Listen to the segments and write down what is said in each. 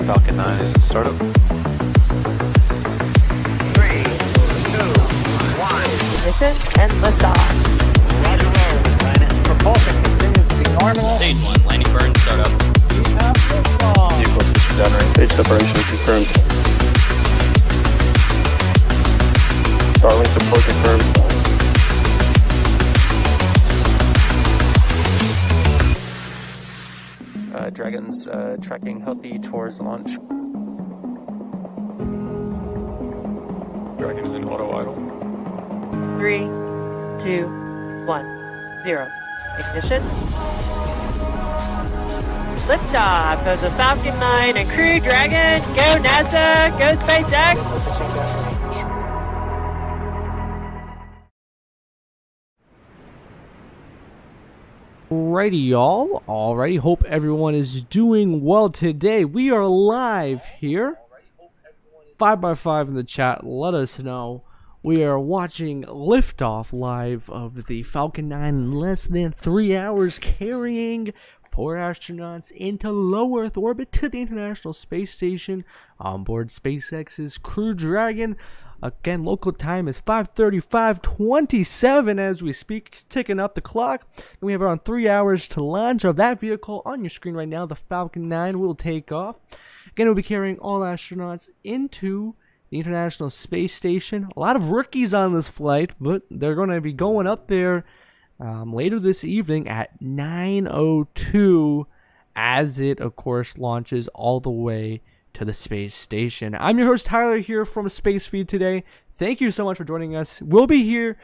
Falcon 9 startup. 3, 2, 1. Ignition and liftoff. Roger, roll. Propulsion continues to be normal. Stage 1, landing burn, startup. We have liftoff. Vehicle switch down right. Stage separation confirmed. Starlink support confirmed. Dragon's tracking healthy towards launch. Dragon is in auto idle. 3, 2, 1, 0. Ignition. Liftoff of the Falcon 9 and Crew-Dragon. Go NASA, go SpaceX. Alrighty, y'all. Alrighty, hope everyone is doing well today. We are live here. 5x5 in the chat. Let us know. We are watching liftoff live of the Falcon 9 in less than 3 hours, carrying 4 astronauts into low Earth orbit to the International Space Station on board SpaceX's Crew-Dragon. Again, local time is 5:35:27 as we speak, ticking up the clock. And we have around 3 hours to launch of that vehicle on your screen right now. The Falcon 9 will take off. Again, we'll be carrying all astronauts into the International Space Station. A lot of rookies on this flight, but they're going to be going up there later this evening at 9:02 as it, of course, launches all the way to the space station. I'm your host Tyler here from Space Feed today. Thank you so much for joining us. We'll be here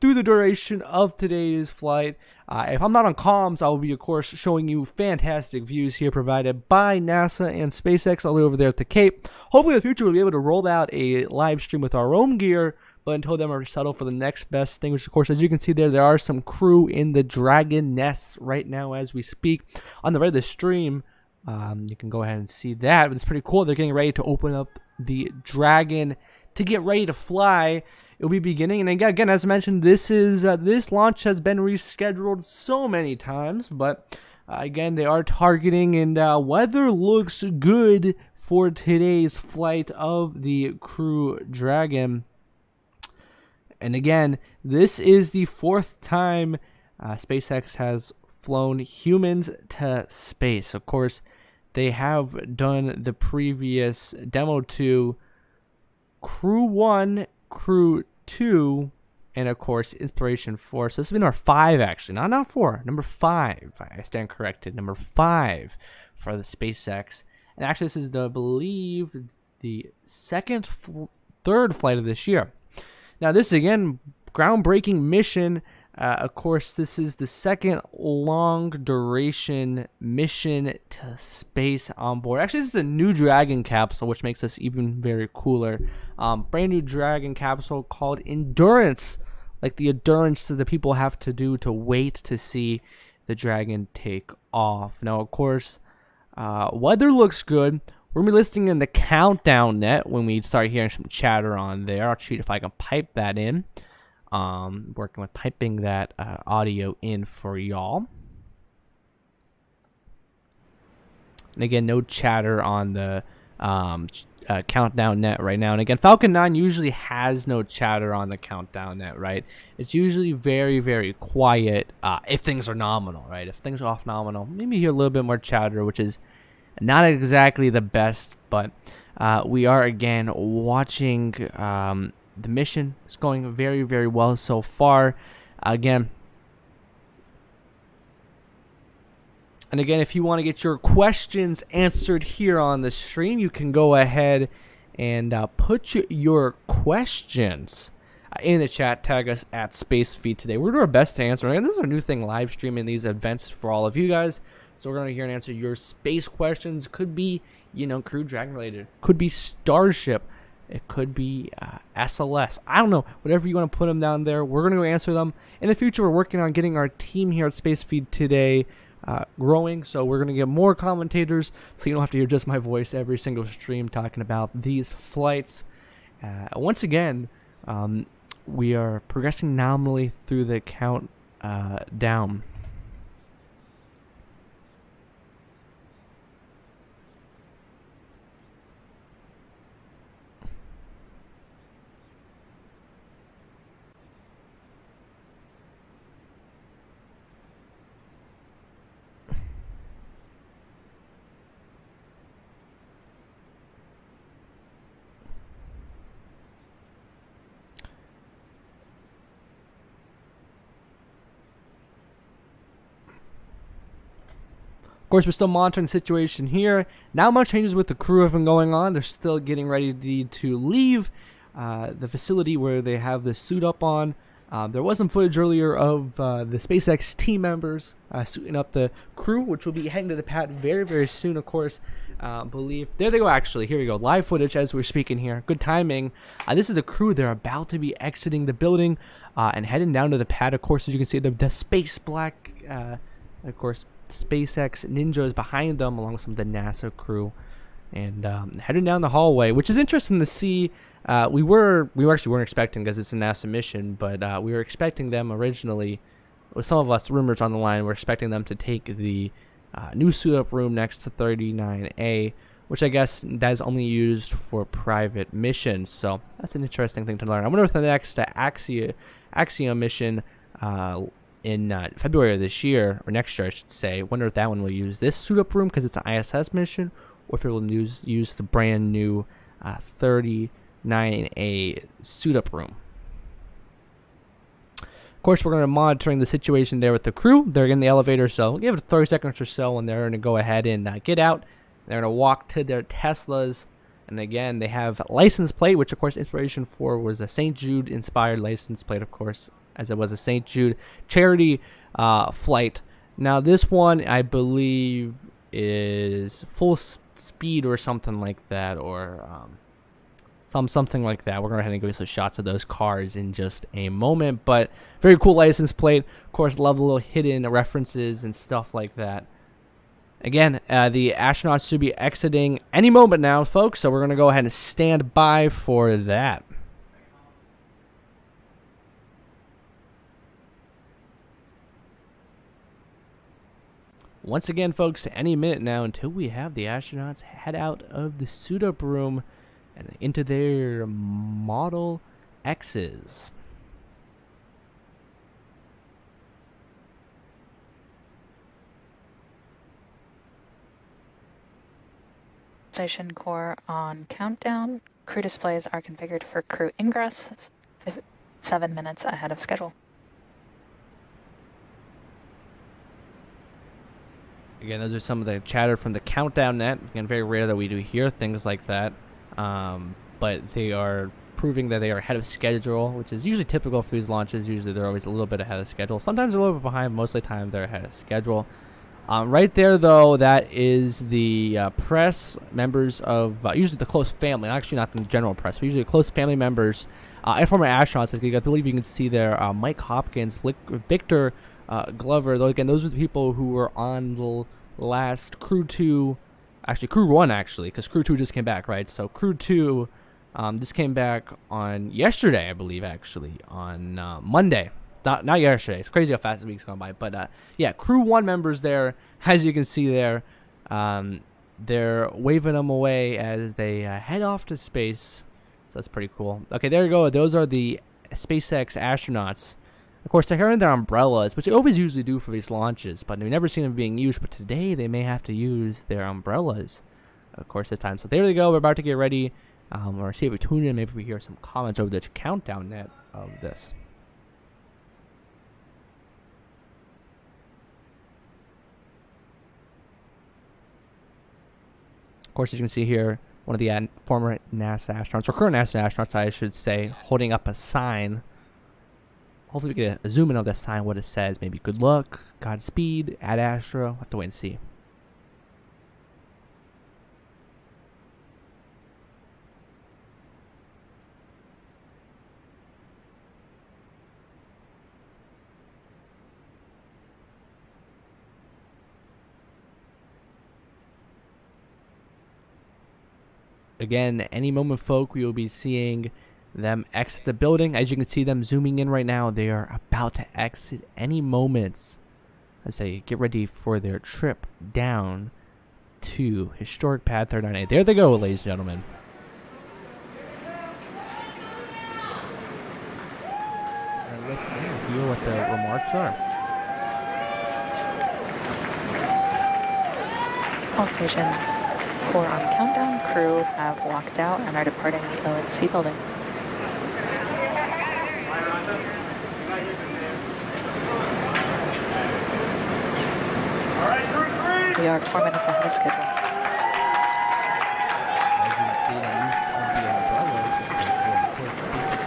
through the duration of today's flight. If I'm not on comms, I'll be, of course, showing you fantastic views here provided by NASA and SpaceX all over there at the Cape. Hopefully in the future we'll be able to roll out a live stream with our own gear, but until then we're settled for the next best thing, which, of course, as you can see there are some crew in the Dragon nests right now as we speak. On the right of the stream, you can go ahead and see that. It's pretty cool. They're getting ready to open up the Dragon to get ready to fly. It'll be beginning, and again, as mentioned, this launch has been rescheduled so many times, but again, they are targeting, and weather looks good for today's flight of the Crew-Dragon. And again, this is the 4th time SpaceX has flown humans to space. Of course, they have done the previous demo to Crew-1, Crew-2, and of course Inspiration 4. So this has been our 5 actually, not 4, number 5. I stand corrected, number 5 for the SpaceX. And actually this is I believe the third flight of this year. Now this again, groundbreaking mission. Of course, this is the second long-duration mission to space on board. Actually, this is a new Dragon capsule, which makes this even very cooler. Brand new Dragon capsule called Endurance, like the endurance that the people have to do to wait to see the Dragon take off. Now, of course, weather looks good. We're going to be listing in the countdown net when we start hearing some chatter on there. I'll see if I can pipe that in. Working with piping that audio in for y'all. And again, no chatter on the countdown net right now. And again, Falcon 9 usually has no chatter on the countdown net, right? It's usually very, very quiet if things are nominal, right? If things are off nominal, maybe you hear a little bit more chatter, which is not exactly the best, but we are again watching the mission is going very, very well so far. Again, if you want to get your questions answered here on the stream, you can go ahead and put your questions in the chat. Tag us at SpaceFeed today. We're doing our best to answer. And this is our new thing, live streaming these events for all of you guys. So we're going to hear and answer your space questions. Could be, Crew-Dragon related. Could be Starship. It could be SLS. I don't know. Whatever you want to put them down there, we're going to go answer them. In the future, we're working on getting our team here at SpaceFeed today growing. So we're going to get more commentators so you don't have to hear just my voice every single stream talking about these flights. Once again, we are progressing nominally through the count down. Of course, we're still monitoring the situation here. Not much changes with the crew have been going on. They're still getting ready to leave the facility where they have the suit up on. There was some footage earlier of the SpaceX team members suiting up the crew, which will be heading to the pad very, very soon, of course. Believe there they go. Actually, here we go. Live footage as we're speaking here. Good timing. This is the crew. They're about to be exiting the building and heading down to the pad. Of course, as you can see, the space black, of course, SpaceX ninjas behind them, along with some of the NASA crew, and heading down the hallway, which is interesting to see. We actually weren't expecting, because it's a NASA mission, but we were expecting them originally. With some of us rumors on the line, we're expecting them to take the new suit-up room next to 39A, which I guess that is only used for private missions. So that's an interesting thing to learn. I wonder if the next Axiom mission in February of this year, or next year I should say, I wonder if that one will use this suit-up room because it's an ISS mission, or if it will use the brand new 39A suit-up room. Of course, we're going to be monitoring the situation there with the crew. They're in the elevator, so give it 30 seconds or so, and they're going to go ahead and get out. They're going to walk to their Teslas, and again, they have a license plate, which of course inspiration for was a St. Jude inspired license plate, of course, as it was a St. Jude charity flight. Now, this one, I believe, is full speed or something like that, or something like that. We're going to go ahead and give you some shots of those cars in just a moment, but very cool license plate. Of course, love the little hidden references and stuff like that. Again, the astronauts should be exiting any moment now, folks, so we're going to go ahead and stand by for that. Once again, folks, any minute now until we have the astronauts head out of the suit-up room and into their Model X's. Station core on countdown. Crew displays are configured for crew ingress 7 minutes ahead of schedule. Again, those are some of the chatter from the countdown net. Again, very rare that we do hear things like that. But they are proving that they are ahead of schedule, which is usually typical for these launches. Usually they're always a little bit ahead of schedule. Sometimes a little bit behind. Most of the time they're ahead of schedule. Right there, though, that is the press members of usually the close family. Actually, not the general press, but usually close family members and former astronauts. I believe you can see there Mike Hopkins, Victor Glover. Again, those are the people who were on the last Crew-2, actually Crew-1, because Crew-2 just came back, right? So Crew-2 just came back on yesterday, I believe, actually, on Monday. Not yesterday. It's crazy how fast the week's gone by. But, yeah, Crew-1 members there, as you can see there. They're waving them away as they head off to space. So that's pretty cool. Okay, there you go. Those are the SpaceX astronauts. Of course, they're carrying their umbrellas, which they always usually do for these launches, but we've never seen them being used. But today, they may have to use their umbrellas, of course, this time. So there they go. We're about to get ready. Or see if we tune in. Maybe we hear some comments over the countdown net of this. Of course, as you can see here, one of the former NASA astronauts, or current NASA astronauts, I should say, holding up a sign. Hopefully we get a zoom in on that sign, what it says. Maybe good luck, Godspeed, Ad Astra. We'll have to wait and see. Again, any moment, folk, we will be seeing them exit the building. As you can see them zooming in right now, they are about to exit any moments as they get ready for their trip down to historic pad 39A. There they go, ladies and gentlemen. And listen in and hear what the remarks are. All stations, core on countdown. Crew have walked out and are departing the ONC building. All right, Crew-3, We are 4 minutes ahead of schedule. As you can see, the use of the umbrellas is pretty cool. Of course, SpaceX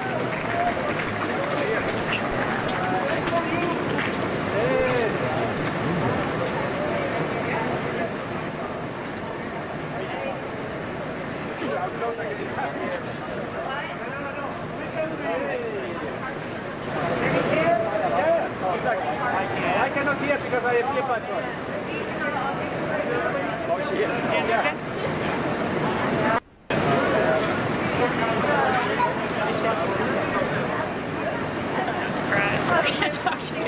I cannot hear because I have earbuds on. I can't talk to you.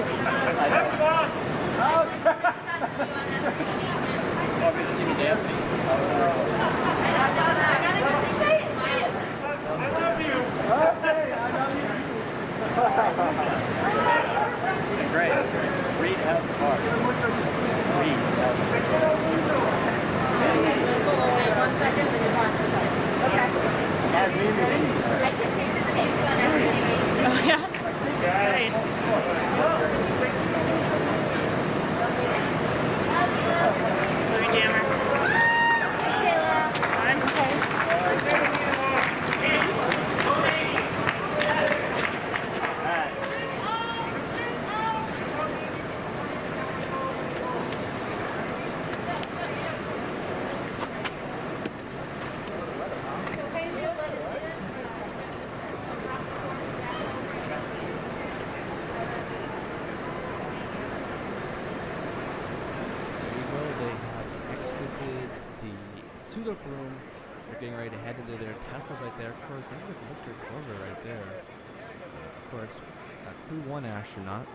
Great. Read out the car. Read out the car. One second, then you want to okay. I can take the Facebook and everything. Oh, yeah? Nice. Louis Jammer. I'm okay. Suit-up room. They're getting ready to head into their Tesla right there. Of course, I think it's Victor Glover right there. Of course, Crew-1 astronaut.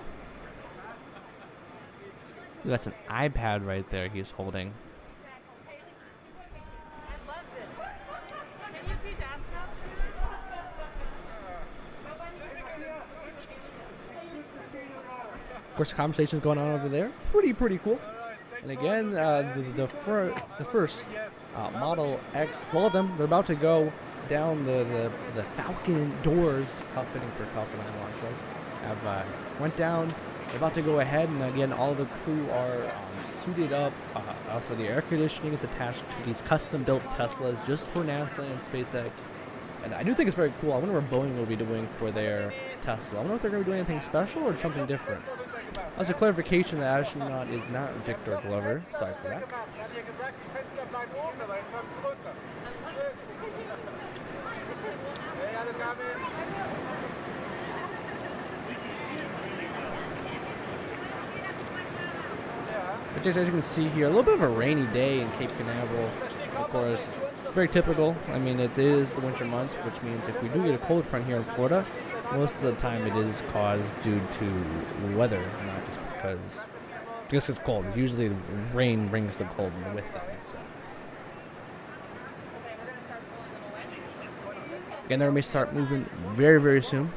That's an iPad right there he's holding. Of course, conversations going on over there. Pretty cool. And again, the first Model X, 12 of them, they're about to go down the Falcon doors, outfitting for Falcon 9 launch, right? Have went down, they're about to go ahead, and again, all the crew are suited up. Also, the air conditioning is attached to these custom-built Teslas just for NASA and SpaceX. And I do think it's very cool. I wonder what Boeing will be doing for their Tesla. I wonder if they're going to be doing anything special or something different. As a clarification, the astronaut is not Victor Glover. Sorry for that. But just as you can see here, a little bit of a rainy day in Cape Canaveral. Of course, it's very typical. I mean, it is the winter months, which means if we do get a cold front here in Florida, most of the time it is caused due to weather, not just because it's cold. Usually the rain brings the cold with them. So. Again, they may start moving very soon.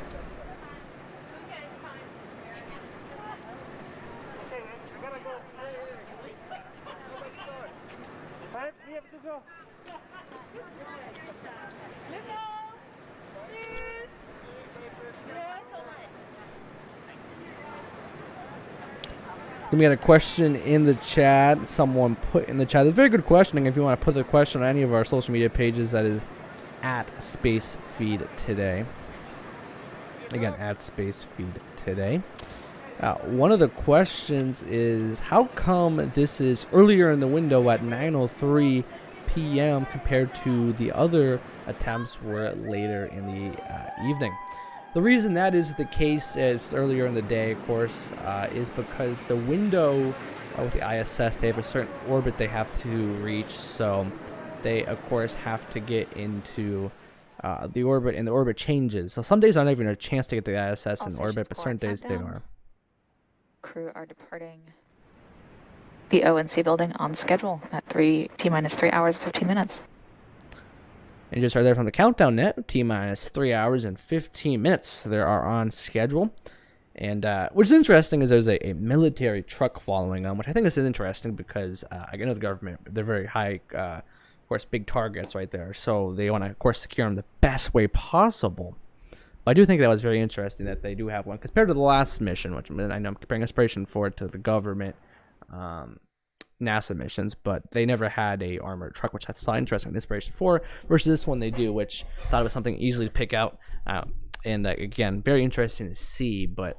We had a question in the chat. Someone put in the chat. It's a very good question. If you want to put the question on any of our social media pages, that is at SpaceFeedToday. Again, at SpaceFeedToday. One of the questions is, how come this is earlier in the window at 9:03 p.m. compared to the other attempts were later in the evening? The reason that is the case, is earlier in the day, of course, is because the window with the ISS, they have a certain orbit they have to reach, so they, of course, have to get into the orbit, and the orbit changes. So some days aren't even a chance to get to the ISS in orbit, but certain days they are. Crew are departing the ONC building on schedule at T-minus 3 hours, 15 minutes. And just right there from the countdown net, T-minus 3 hours and 15 minutes. They are on schedule. And what's interesting is there's a military truck following them, which I think this is interesting because, I know the government, they're very high, of course, big targets right there. So they want to, of course, secure them the best way possible. But I do think that was very interesting that they do have one compared to the last mission, which I know I'm comparing inspiration for it to the government. NASA missions, but they never had a armored truck, which I saw interesting inspiration for. Versus this one, they do, which I thought it was something easily to pick out. And again, very interesting to see. But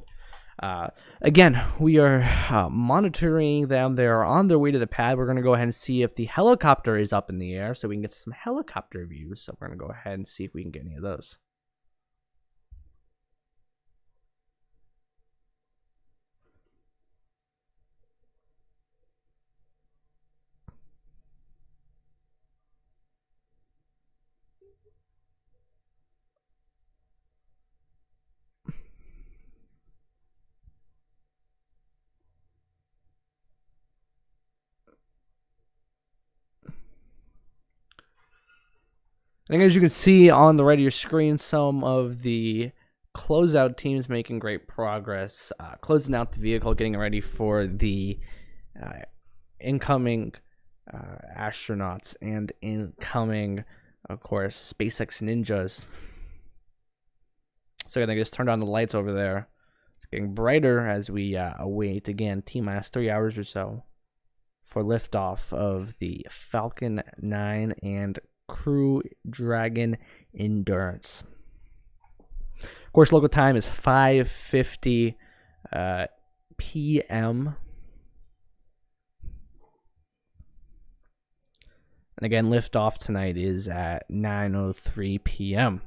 again, we are monitoring them. They are on their way to the pad. We're going to go ahead and see if the helicopter is up in the air, so we can get some helicopter views. So we're going to go ahead and see if we can get any of those. I think as you can see on the right of your screen, some of the closeout teams making great progress, closing out the vehicle, getting ready for the incoming astronauts and incoming, of course, SpaceX ninjas. So I think I just turned on the lights over there. It's getting brighter as we await, again, T-minus 3 hours or so for liftoff of the Falcon 9 and Crew-3 Endurance. Of course, local time is 5:50 p.m. And again, liftoff tonight is at 9:03 p.m.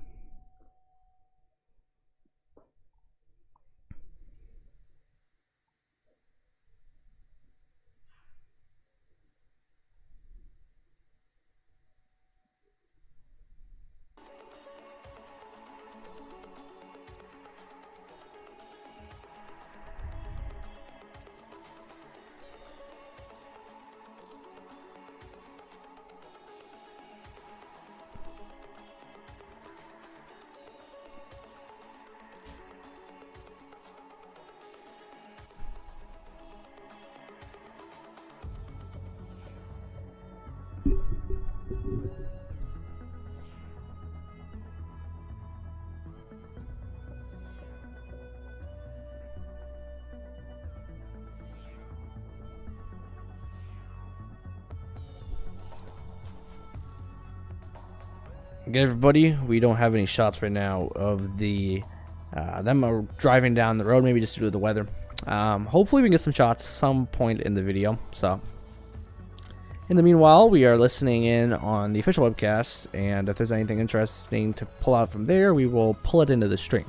Again, everybody, we don't have any shots right now of the them driving down the road, maybe just due to the weather. Hopefully we can get some shots some point in the video. So in the meanwhile, we are listening in on the official webcast, and if there's anything interesting to pull out from there, we will pull it into the stream.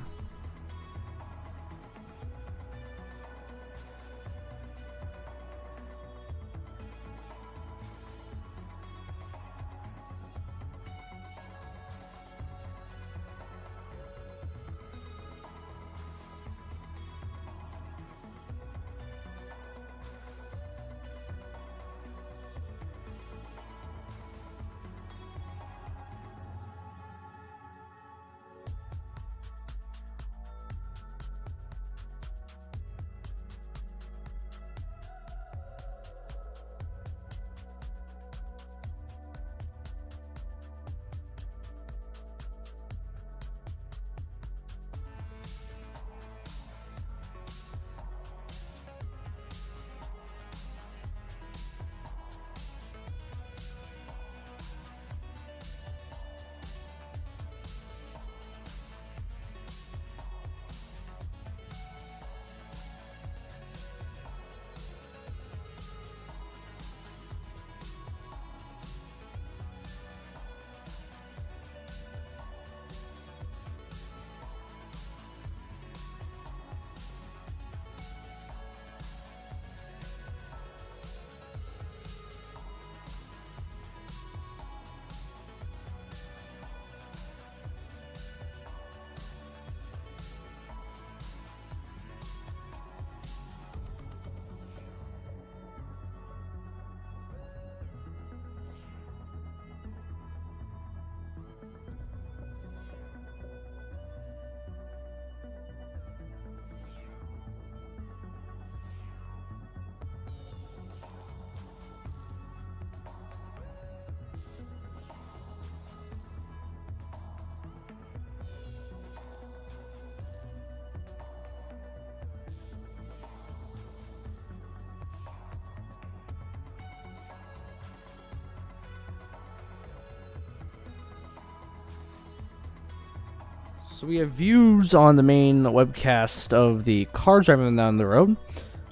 So we have views on the main webcast of the car driving down the road.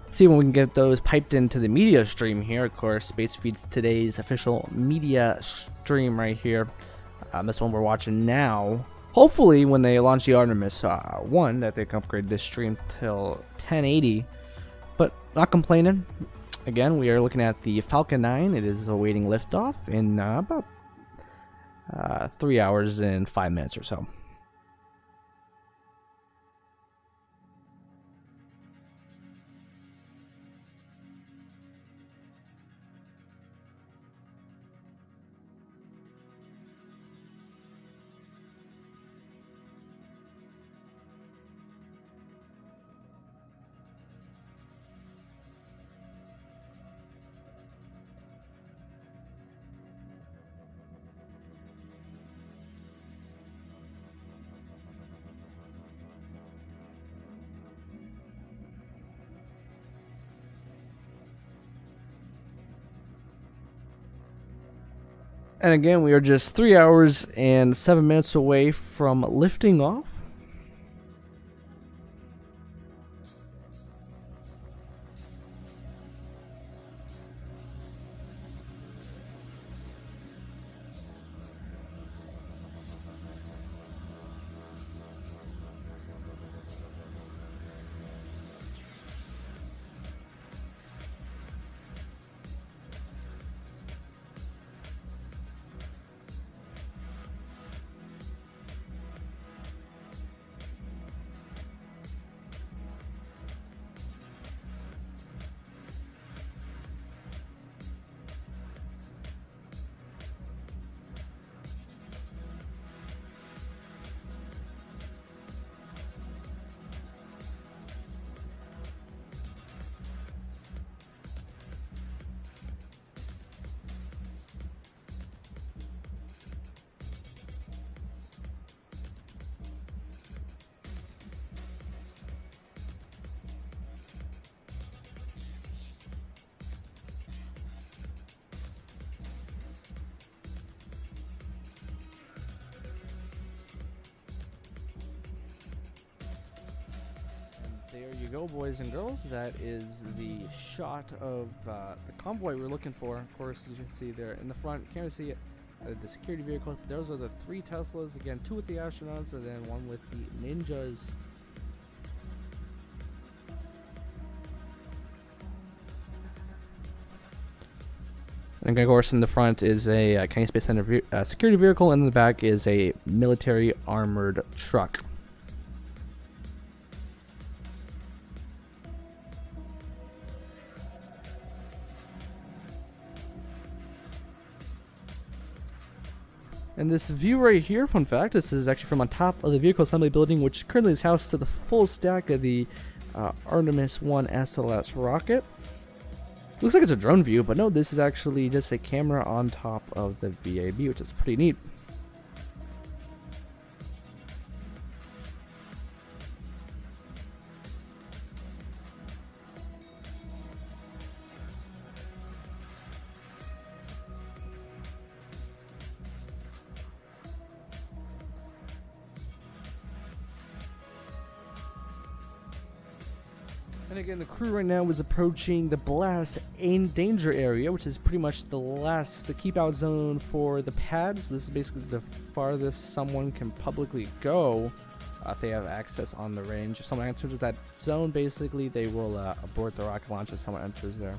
See when we can get those piped into the media stream here. Of course, Space feeds today's official media stream right here. This one we're watching now. Hopefully, when they launch the Artemis 1, that they can upgrade this stream till 1080. But not complaining. Again, we are looking at the Falcon 9. It is awaiting liftoff in about 3 hours and 5 minutes or so. And again, we are just 3 hours and 7 minutes away from lifting off. There you go, boys and girls. That is the shot of the convoy we're looking for. Of course, as you can see there in the front, can't see it. The security vehicles. Those are the 3 Teslas. Again, 2 with the astronauts, and then 1 with the ninjas. And of course, in the front is a Kennedy Space Center security vehicle, and in the back is a military armored truck. And this view right here, fun fact, this is actually from on top of the vehicle assembly building, which currently is housed to the full stack of the Artemis 1 SLS rocket. Looks like it's a drone view, but no, this is actually just a camera on top of the VAB, which is pretty neat. And again, the crew right now is approaching the blast in danger area, which is pretty much the keep out zone for the pad. So this is basically the farthest someone can publicly go if they have access on the range. If someone enters that zone, basically they will abort the rocket launch if someone enters there.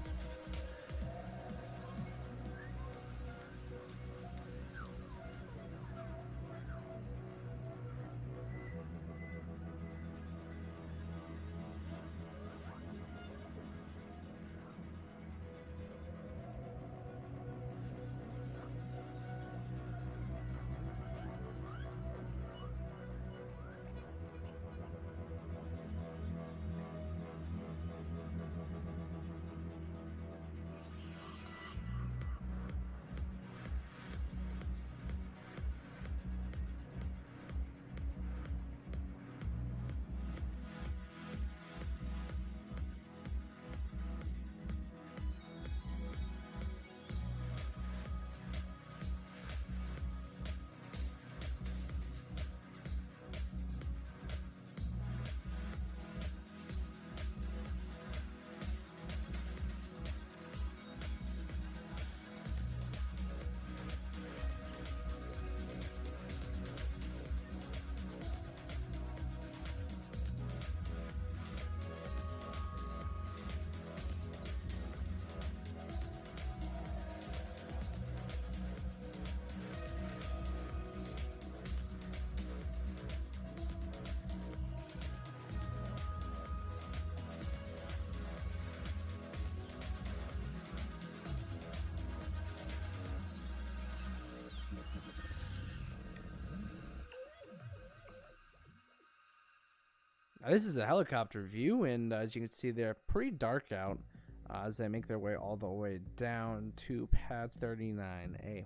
Now, this is a helicopter view, and as you can see, they're pretty dark out as they make their way all the way down to pad 39A.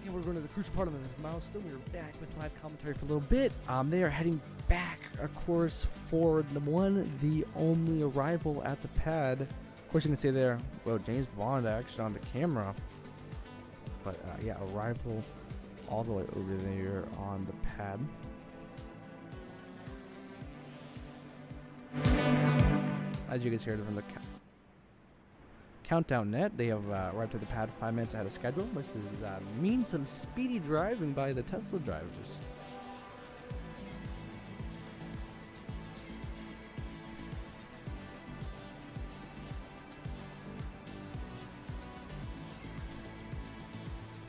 And we're going to the crucial part of the milestone. We're back with live commentary for a little bit. They are heading back, of course, for the the only arrival at the pad. Of course, you can see there, well, James Bond action on the camera. But yeah, arrival all the way over there on the pad. As you can see from the countdown net, they have arrived at the pad 5 minutes ahead of schedule. This is means some speedy driving by the Tesla drivers.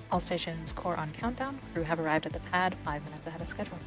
All stations core on countdown. Crew have arrived at the pad 5 minutes ahead of schedule.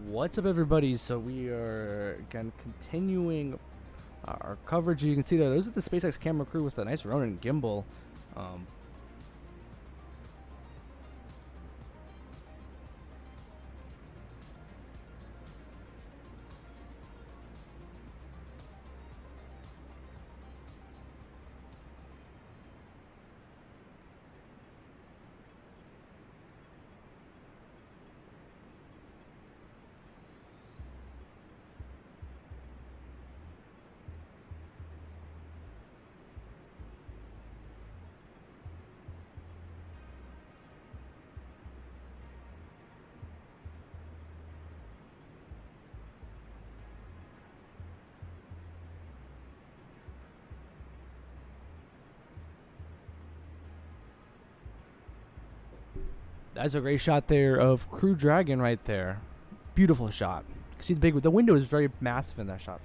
What's up, everybody? So we are again continuing our coverage. You can see that those are the SpaceX camera crew with a nice Ronin gimbal. That's a great shot there of Crew Dragon right there. Beautiful shot. See the window is very massive in that shot.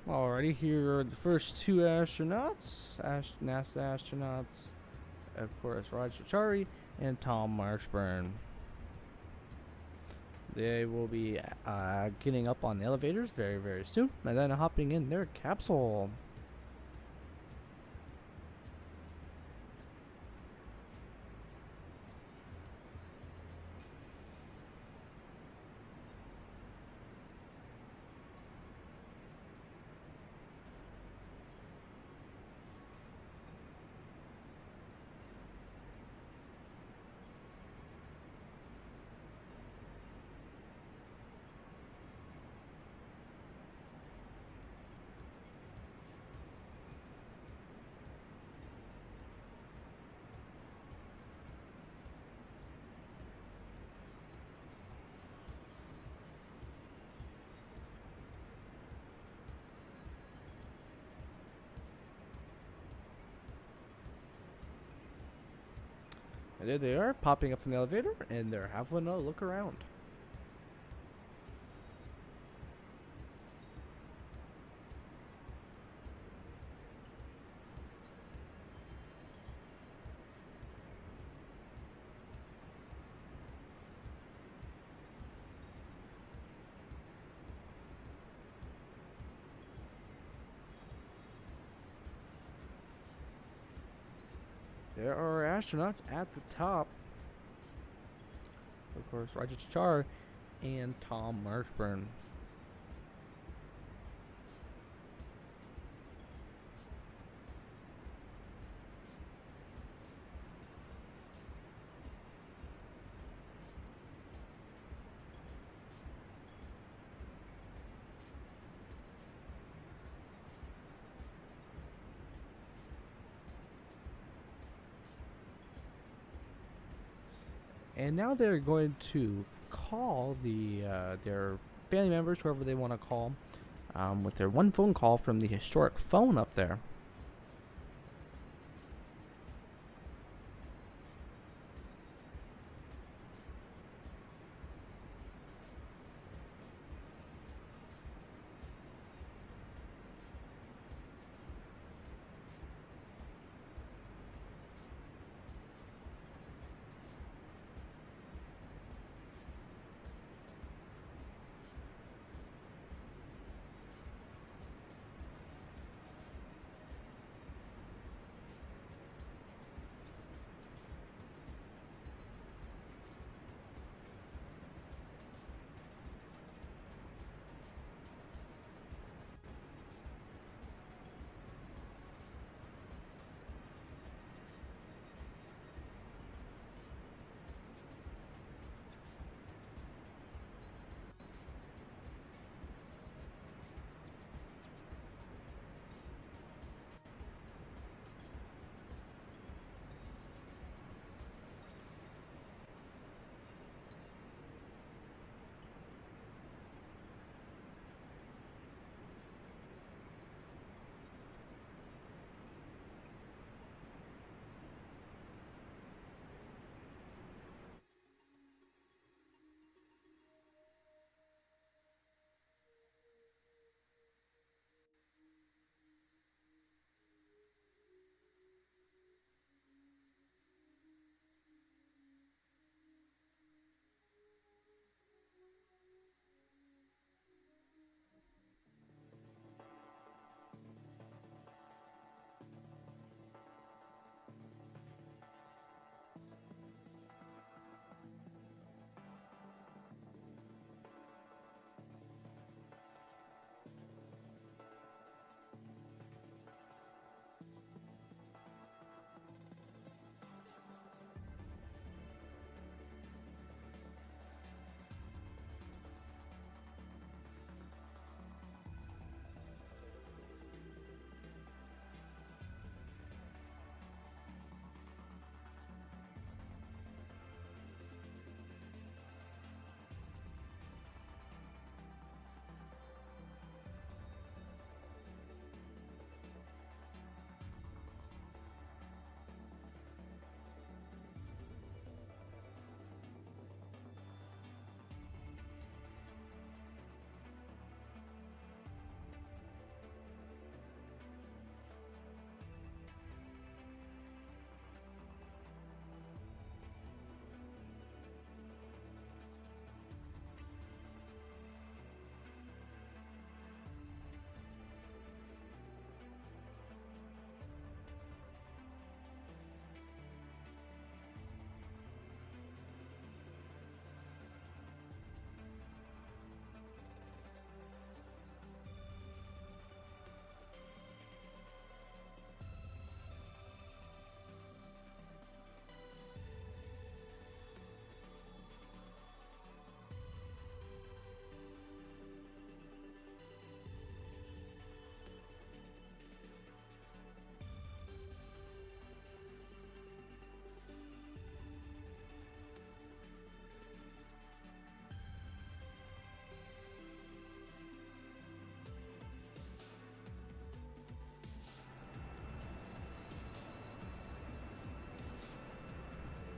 Alrighty, here are the first two astronauts, NASA astronauts, of course, Roger Chari and Tom Marshburn. They will be getting up on the elevators very, very soon, and then hopping in their capsule. And there they are, popping up from the elevator, and they're having a look around. There are astronauts at the top. Of course, Roger Char and Tom Marshburn. And now they're going to call their family members, whoever they want to call, with their one phone call from the historic phone up there.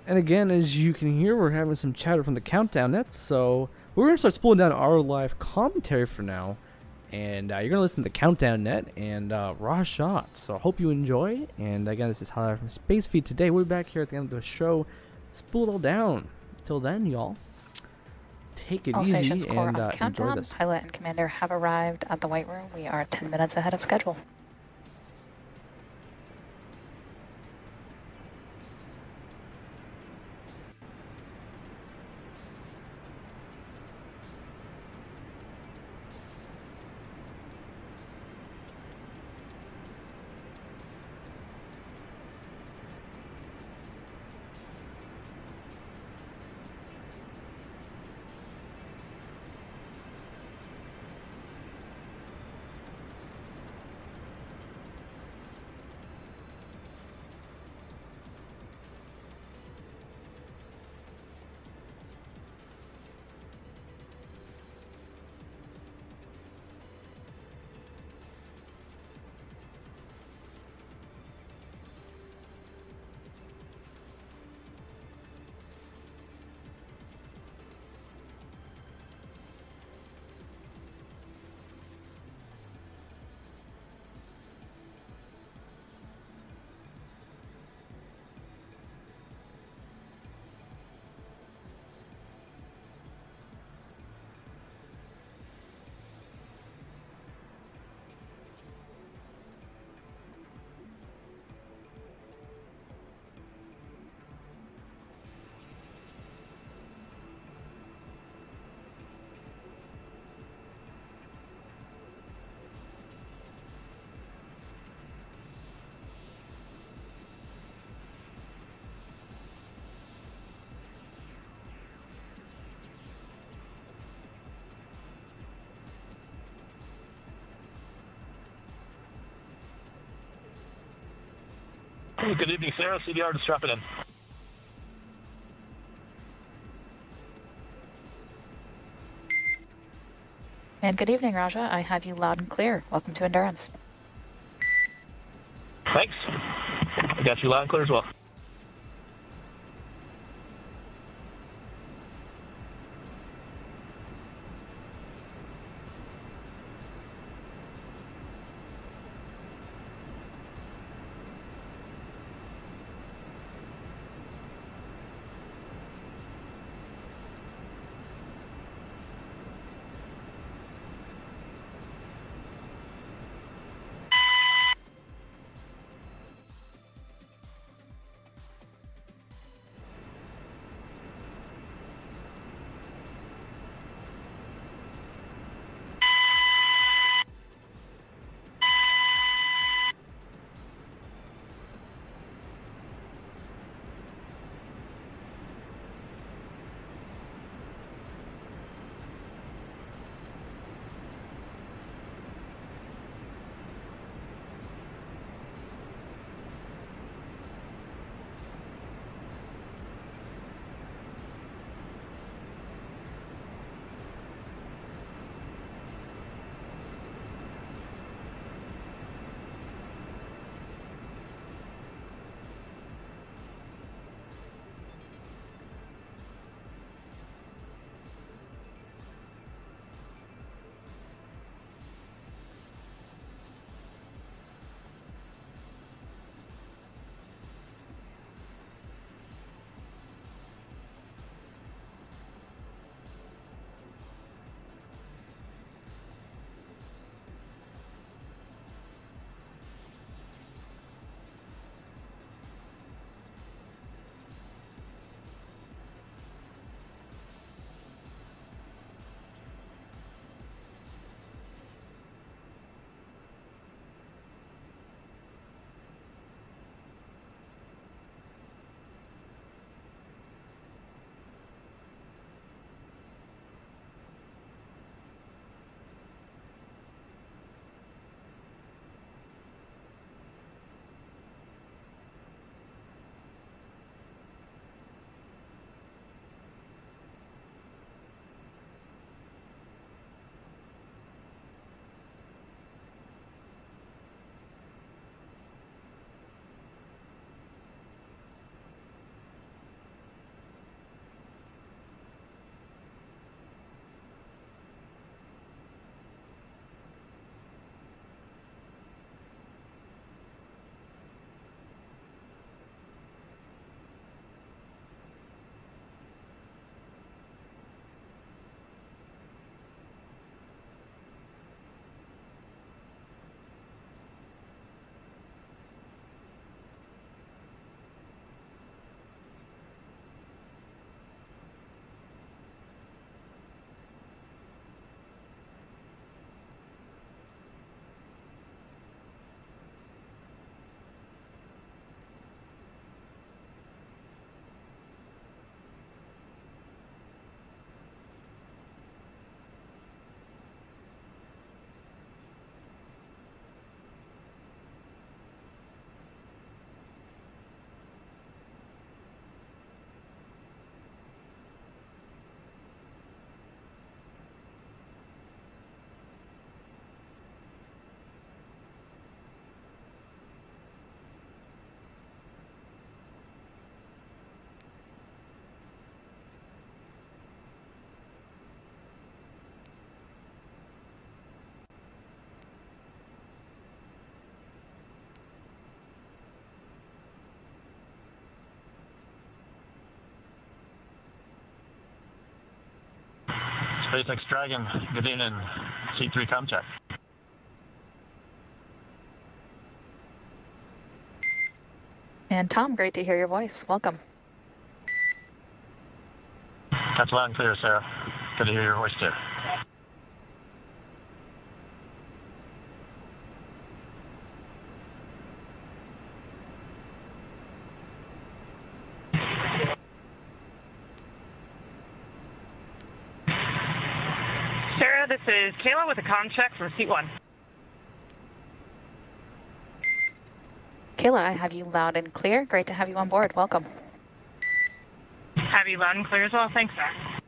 And again, as you can hear, we're having some chatter from the countdown net, so we're going to start spooling down our live commentary for now. And you're going to listen to the countdown net and raw shots. So I hope you enjoy. And again, this is Highlight from Space Feed today. We'll be back here at the end of the show. Spool it all down. Till then, y'all, take it All easy stations core and on enjoy countdown. this. Pilot and commander have arrived at the White Room. We are 10 minutes ahead of schedule. Good evening, Sarah. CDR, just drop it in. And good evening, Raja. I have you loud and clear. Welcome to Endurance. Thanks. I got you loud and clear as well. SpaceX Dragon, get in and C3 com check. And Tom, great to hear your voice. Welcome. That's loud and clear, Sarah. Good to hear your voice too. Sarah, this is Kayla with a comm check from Seat 1. Kayla, I have you loud and clear. Great to have you on board. Welcome. Have you loud and clear as well? Thanks, sir.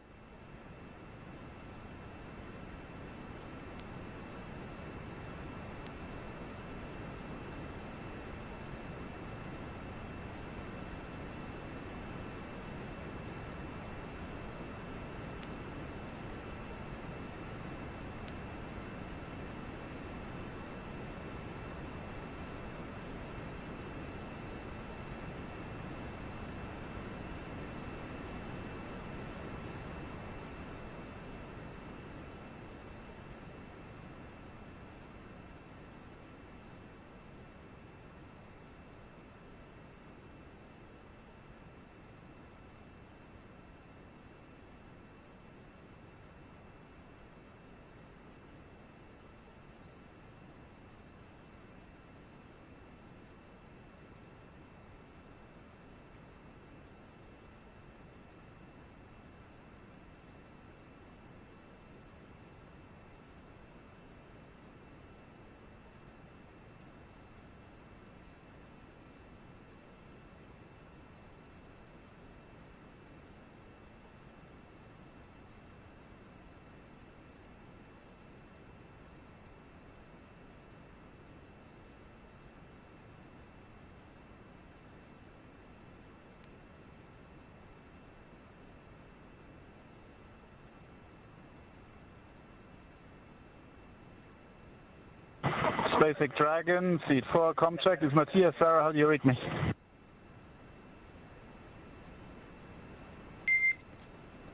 SpaceX Dragon, seat 4, com check. This is Matthias. Sarah, how do you read me?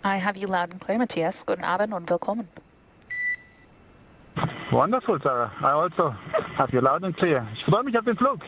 I have you loud and clear, Matthias. Guten Abend und willkommen. Wonderful, Sarah. I also have you loud and clear. Ich freue mich auf den Flug.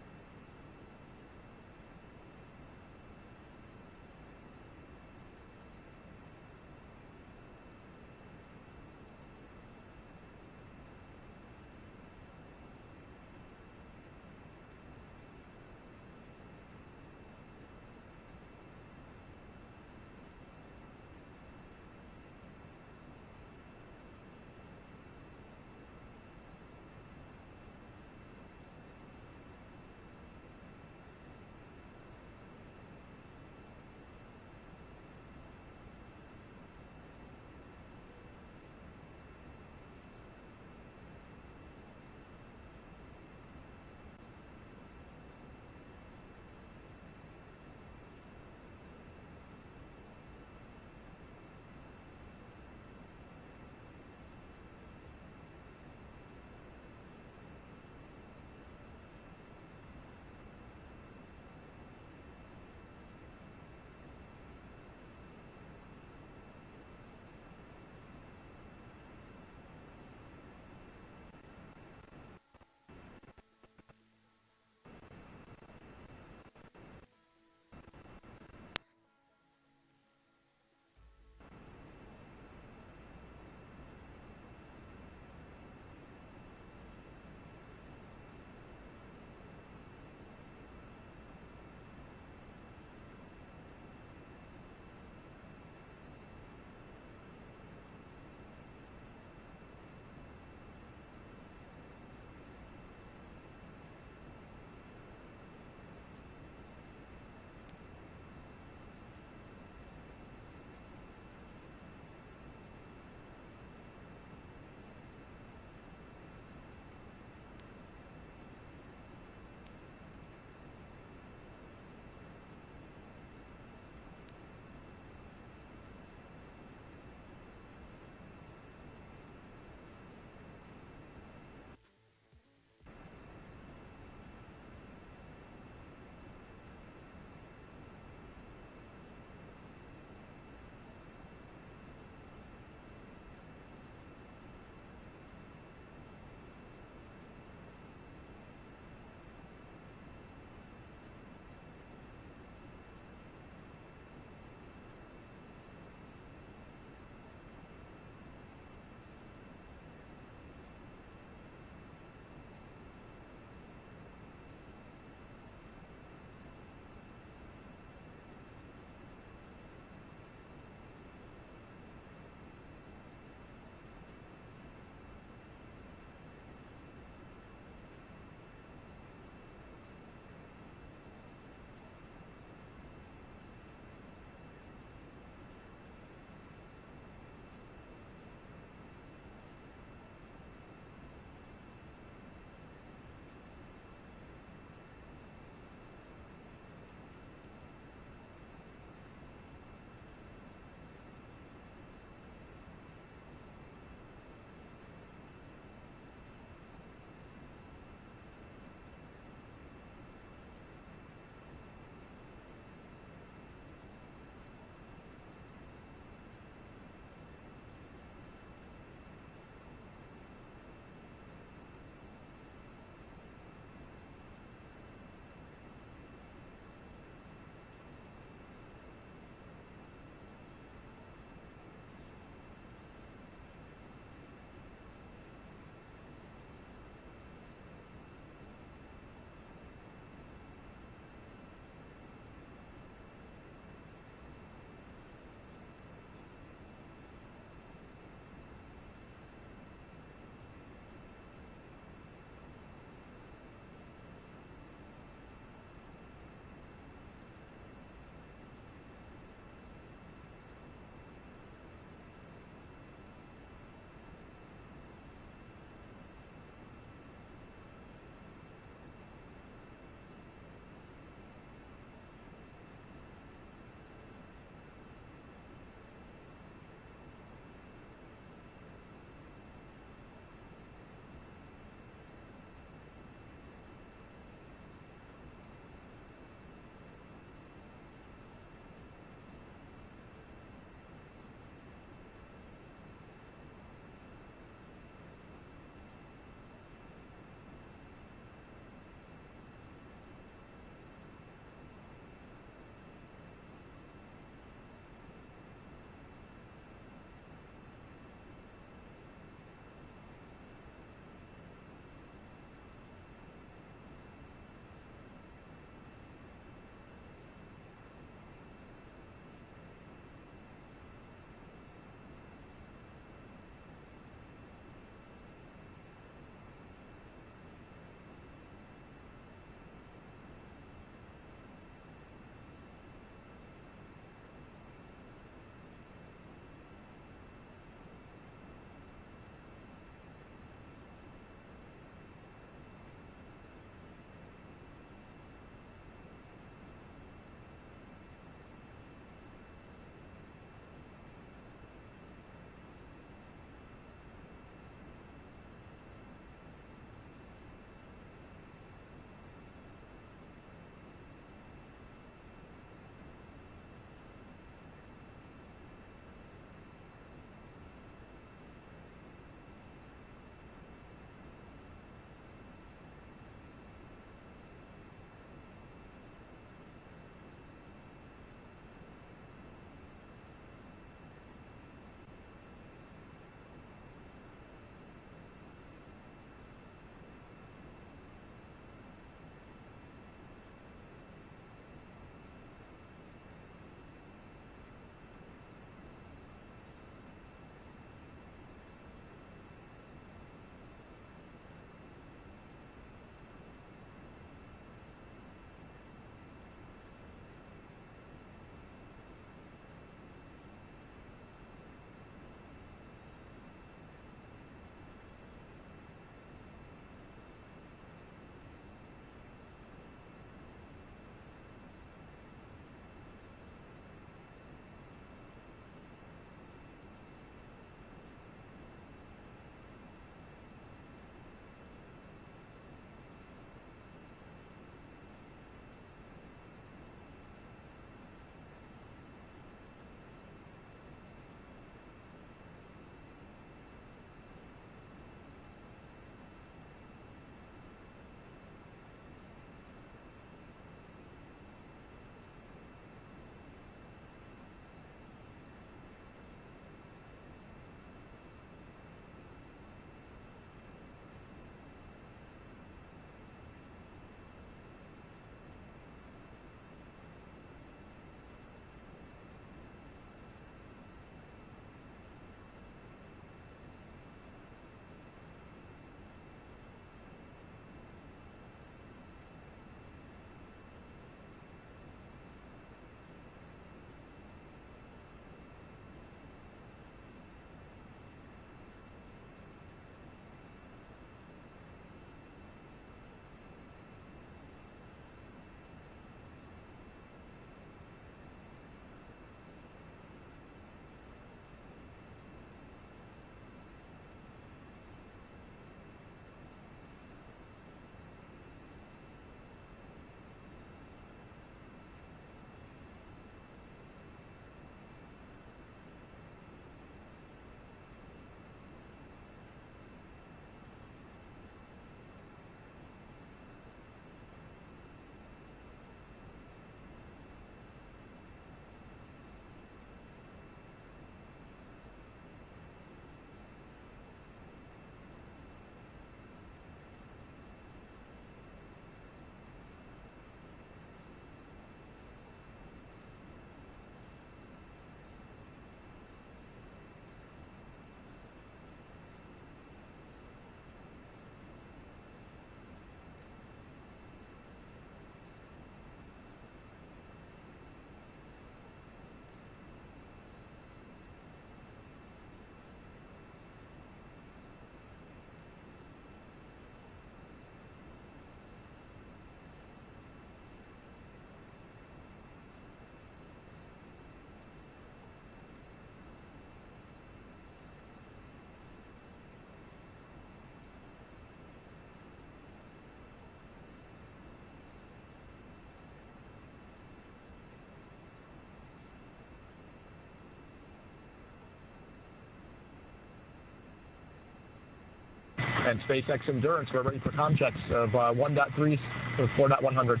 And SpaceX Endurance, we're ready for comm checks of 1.3 to 4.100.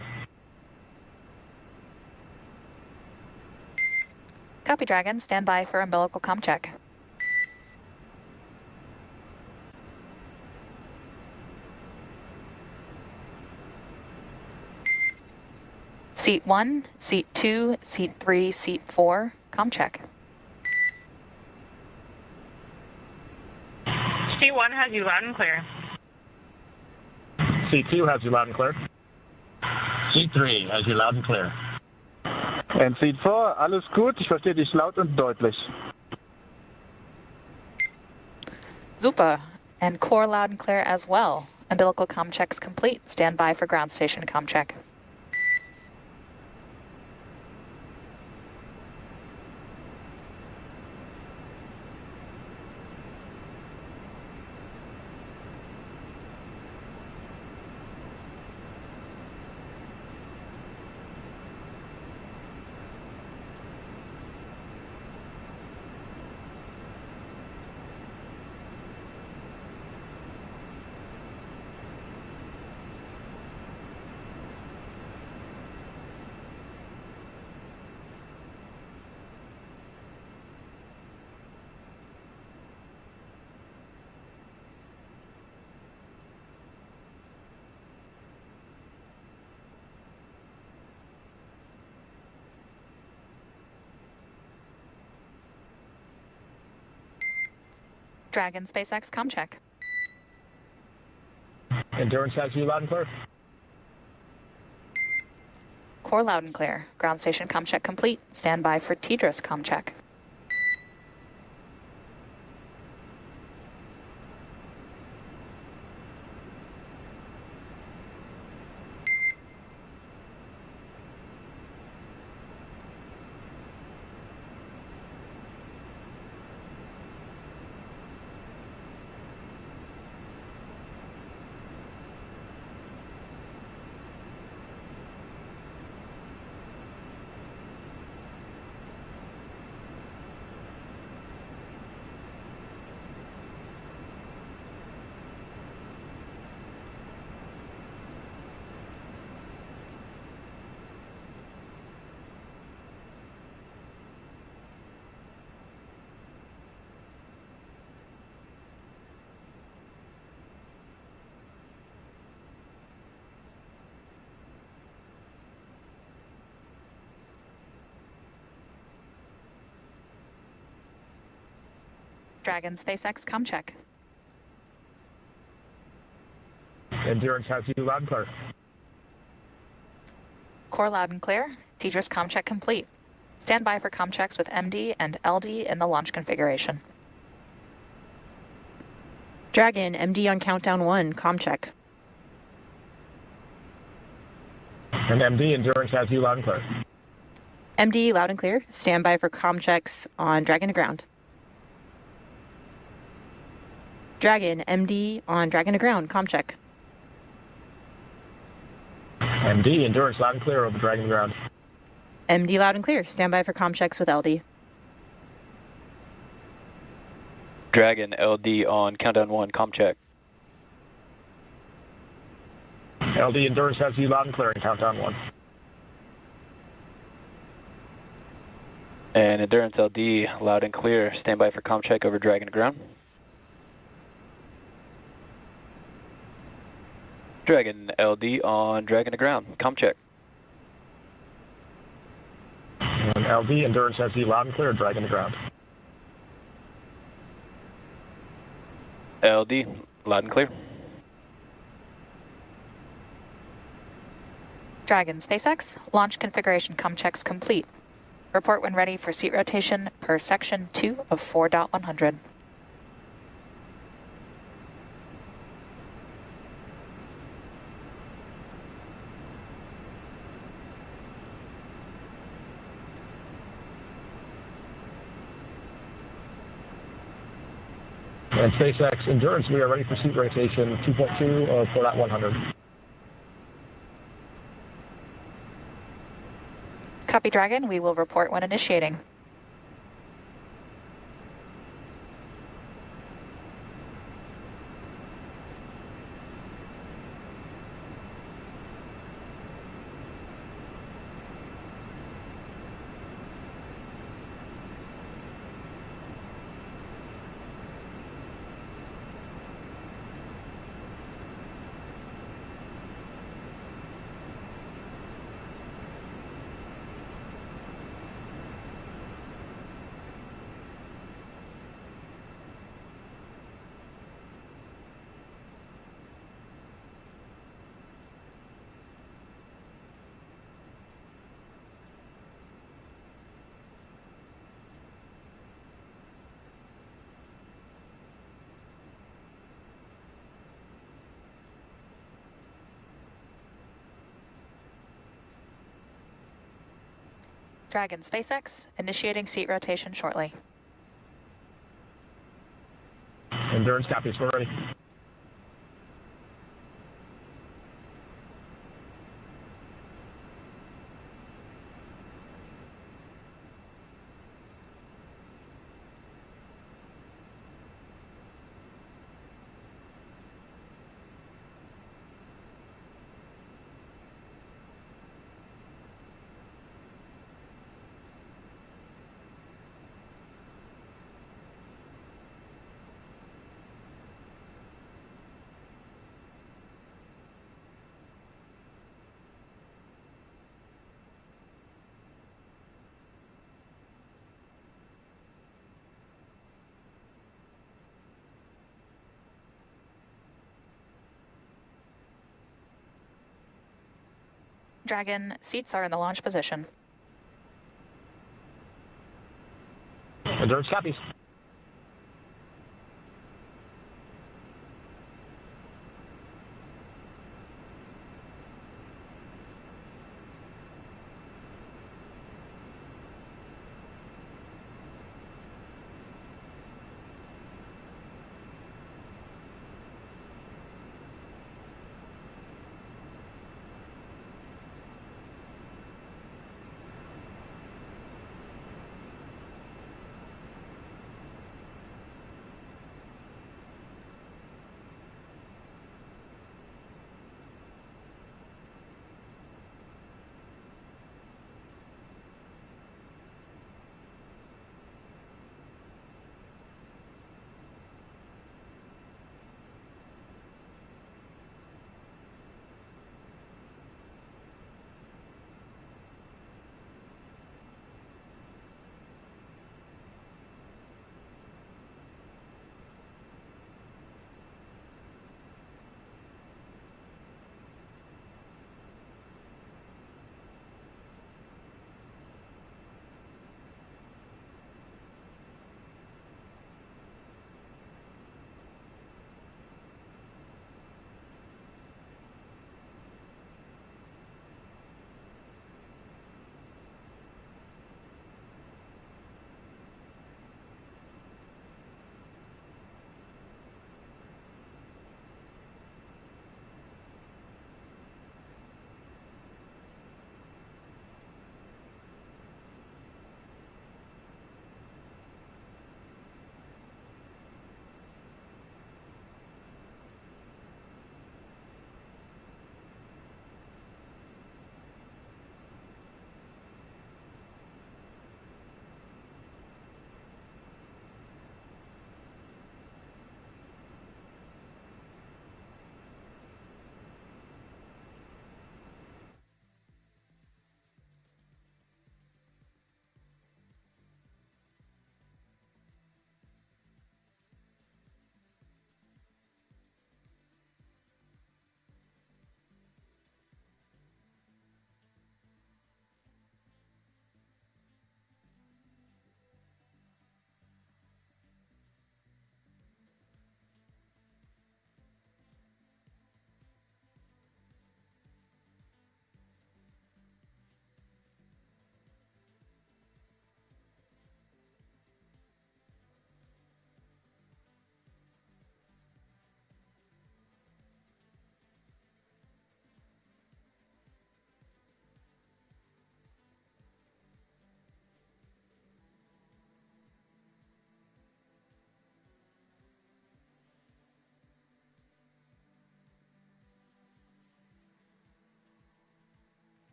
Copy, Dragon. Stand by for umbilical comm check. Seat 1, Seat 2, Seat 3, Seat 4, comm check. Seat 1 has you loud and clear. Seat 2 has you loud and clear. Seat 3 has you loud and clear. And Seat 4, alles gut, ich verstehe dich laut und deutlich. Super. And core loud and clear as well. Umbilical comm checks complete. Stand by for ground station comm check. Dragon SpaceX comm check. Endurance has you loud and clear. Core loud and clear. Ground station comm check complete. Stand by for TDRS comm check. Dragon SpaceX comm check. Endurance has you loud and clear. Core loud and clear. TDRS comm check complete. Stand by for comm checks with MD and LD in the launch configuration. Dragon, MD on countdown 1, comm check. And MD, Endurance has you loud and clear. MD, loud and clear. Stand by for comm checks on Dragon to ground. Dragon, MD on Dragon to ground, comm check. MD, Endurance loud and clear over Dragon ground. MD, loud and clear. Stand by for comm checks with LD. Dragon, LD on countdown 1, comm check. LD, Endurance has you loud and clear in countdown 1. And Endurance LD, loud and clear. Stand by for comm check over Dragon to ground. Dragon, LD on Dragon to ground, comm check. And LD, Endurance has you loud and clear, Dragon to ground. LD, loud and clear. Dragon SpaceX, launch configuration comm checks complete. Report when ready for seat rotation per section 2 of 4.100. And SpaceX Endurance, we are ready for seat rotation 2.2 of 4.100. Copy, Dragon. We will report when initiating. Dragon SpaceX, initiating seat rotation shortly. Endurance copies. We're ready. Dragon, seats are in the launch position. Endurance copies.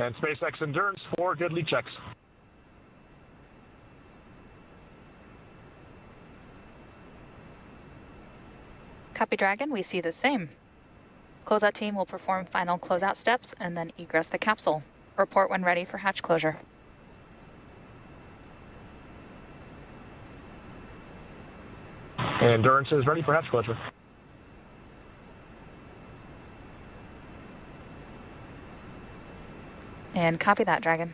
And SpaceX Endurance for good lead checks. Copy Dragon, we see the same. Closeout team will perform final closeout steps and then egress the capsule. Report when ready for hatch closure. Endurance is ready for hatch closure. And copy that, Dragon.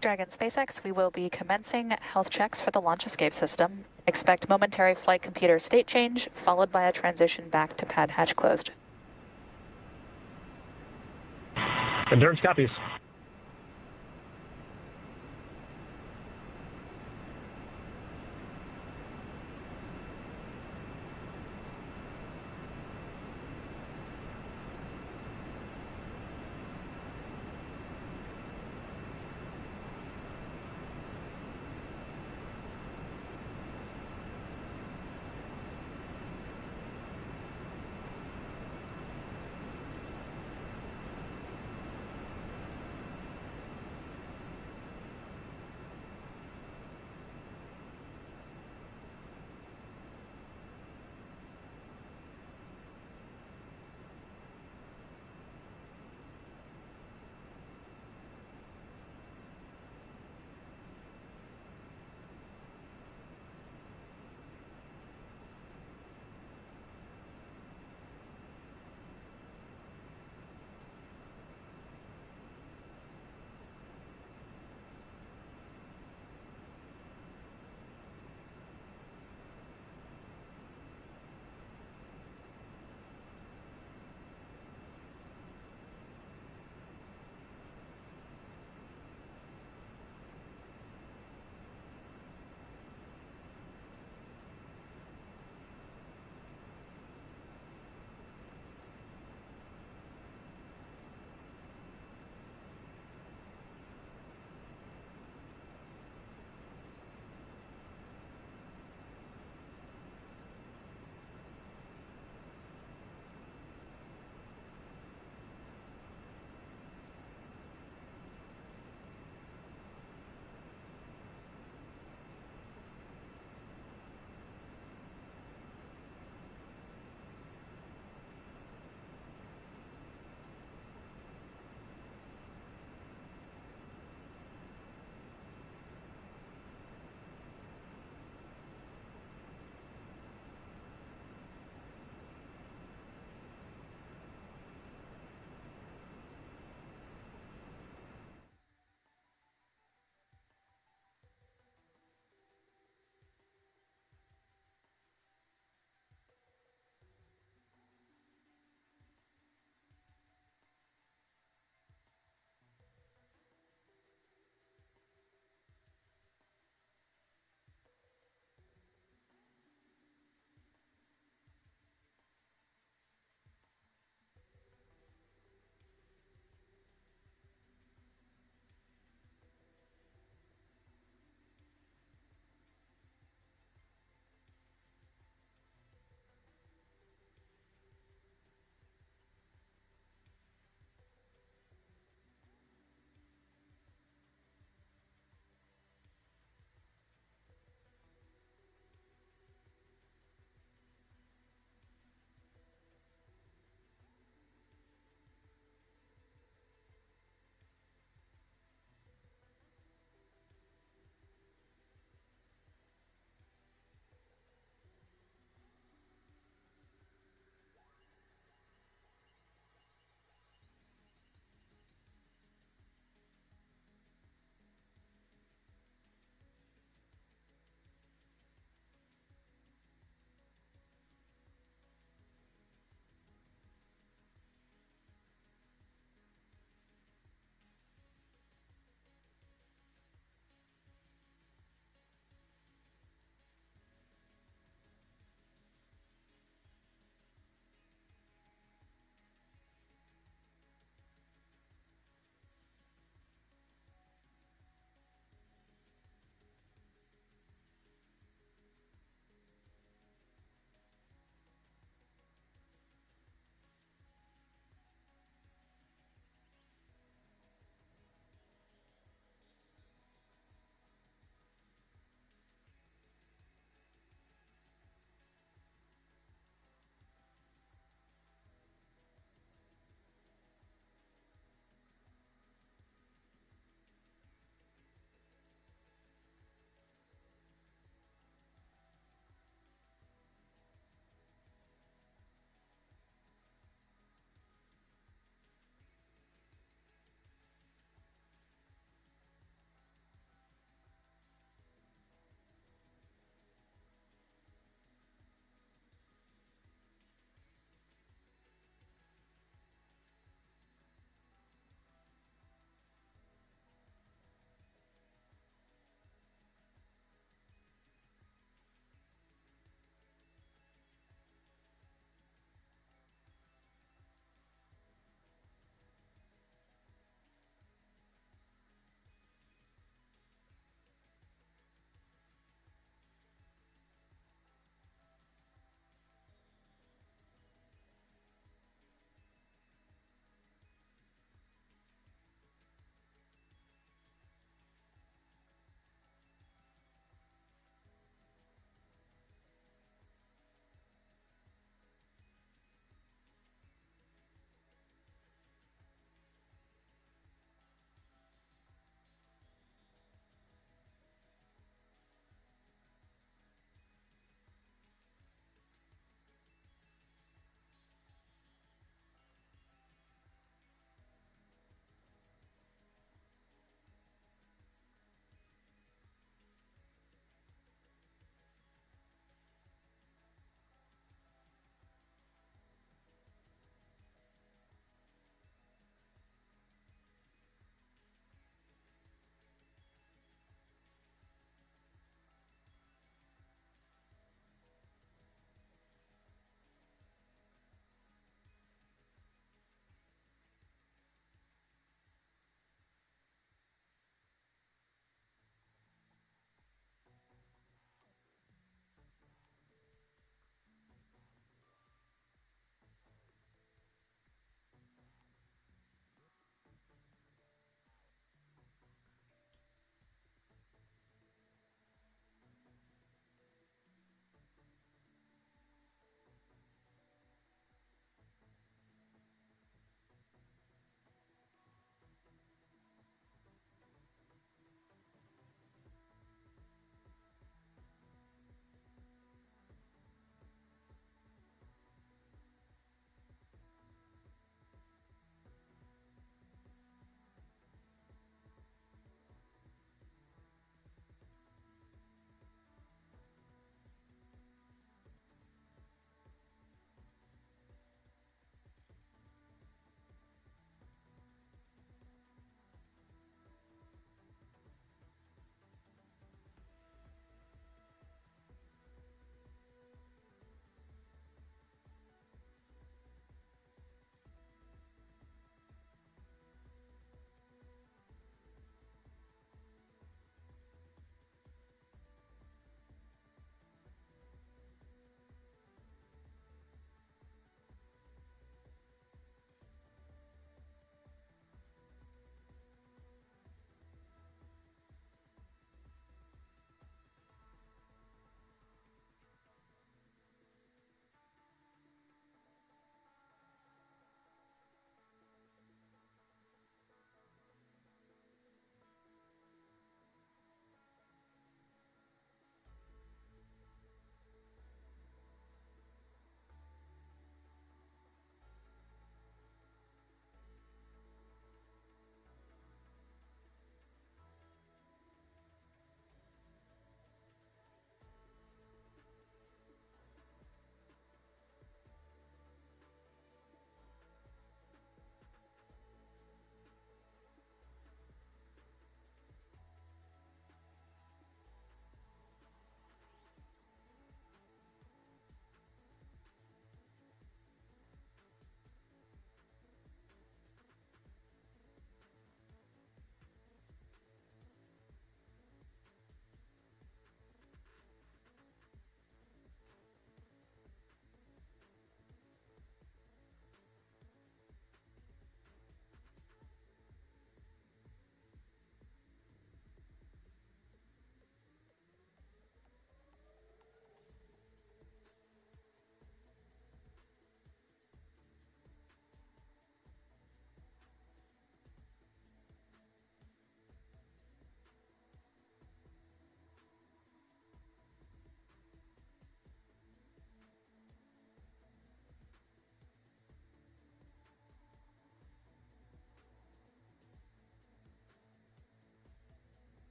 Dragon SpaceX, we will be commencing health checks for the launch escape system. Expect momentary flight computer state change, followed by a transition back to pad hatch closed. Endurance copies.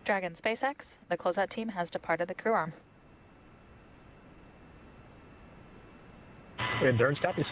Dragon SpaceX, the closeout team has departed the crew arm. Endurance copies.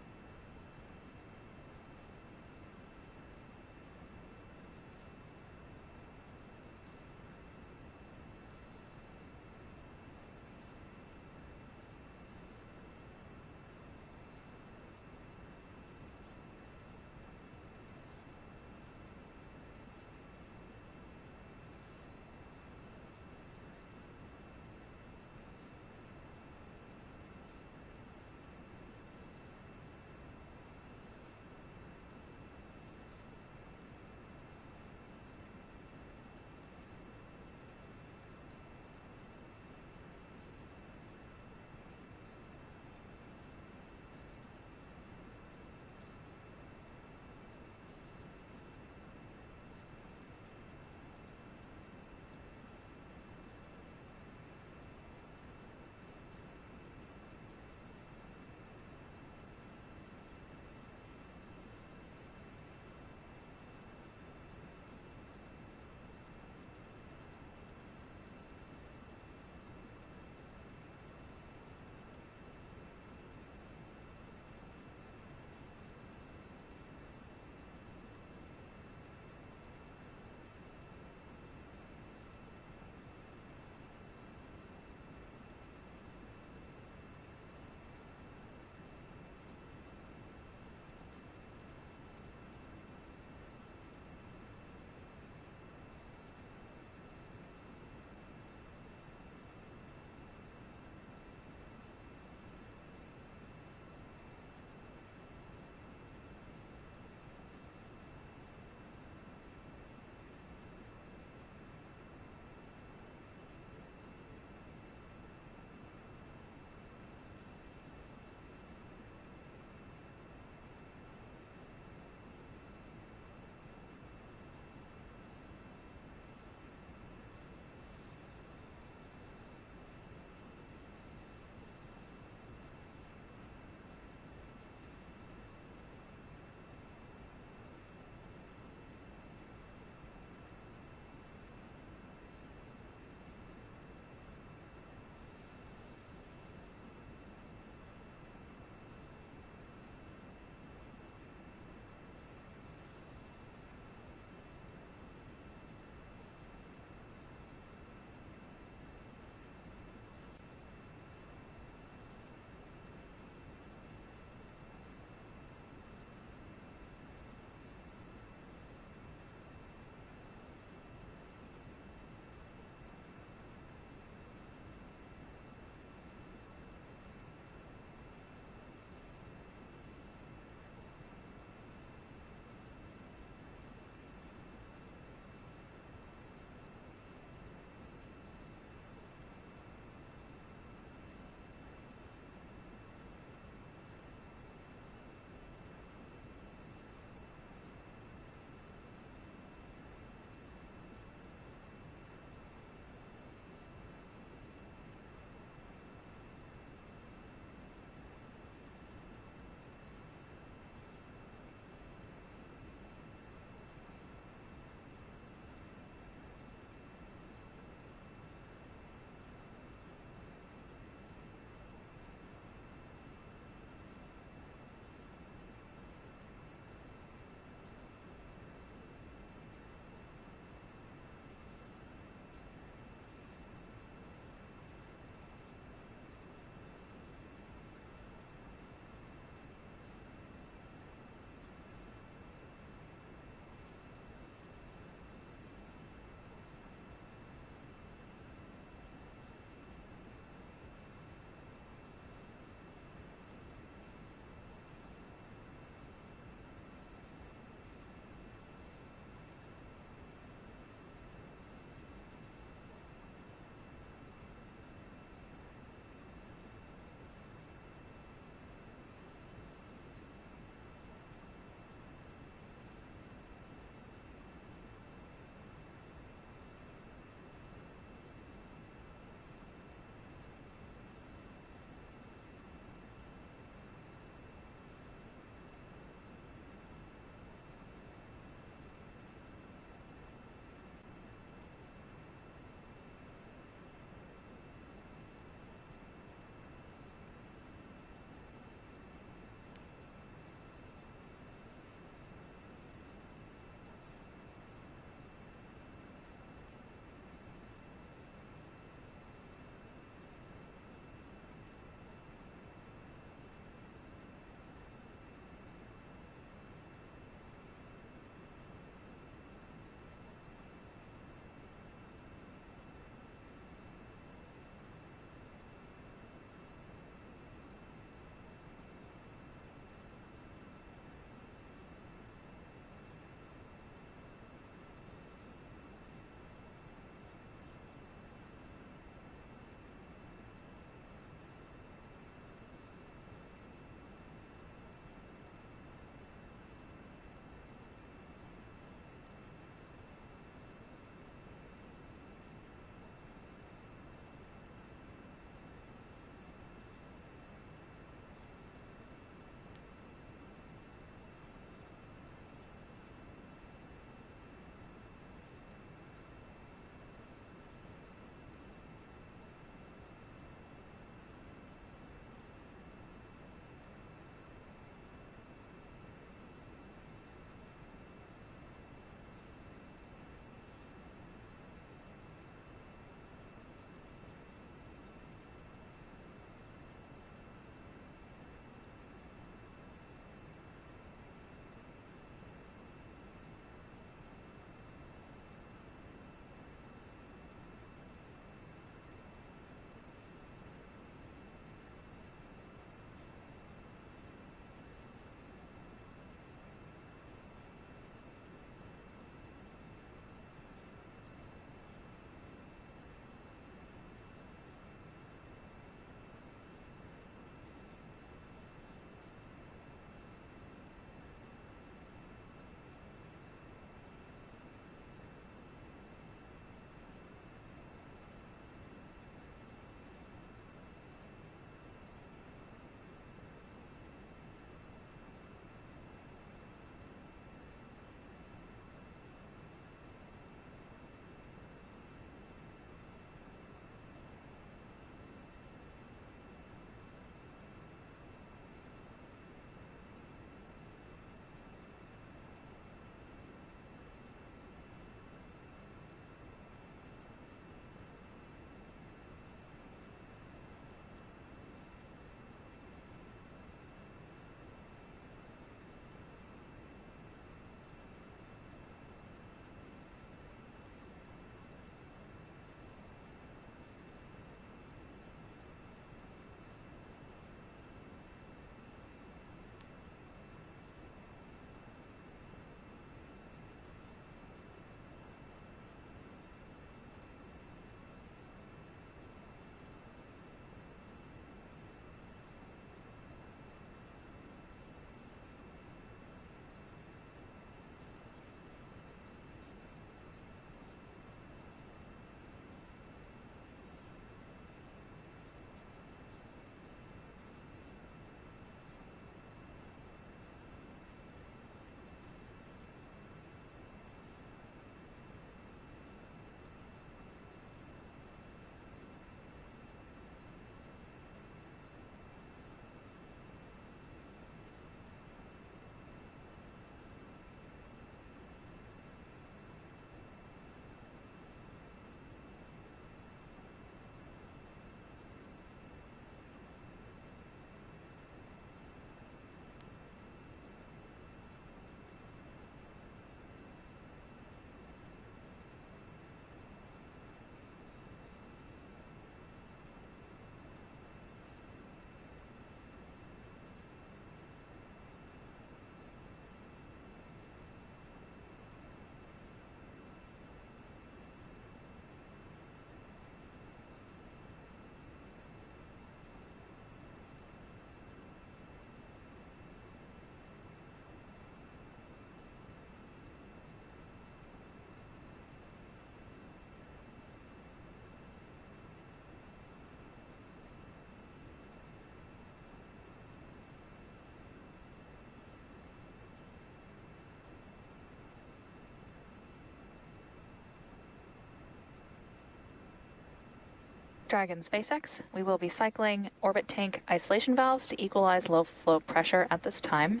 Dragon SpaceX, we will be cycling orbit tank isolation valves to equalize low flow pressure at this time.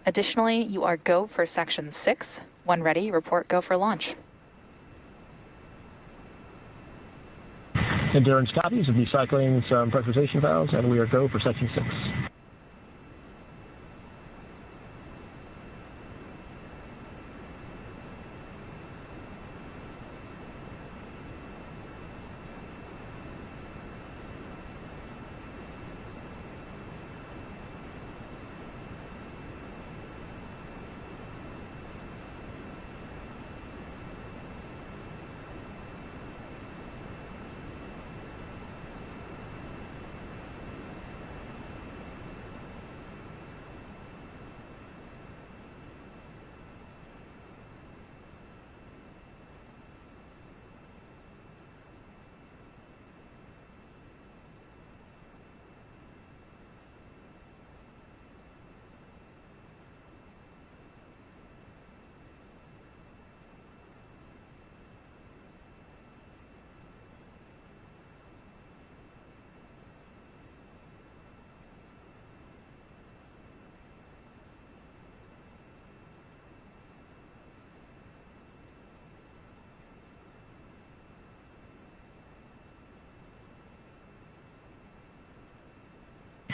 Additionally, you are go for section 6. When ready, report go for launch. Endurance copies. We'll be cycling some pressurization valves, and we are go for section 6.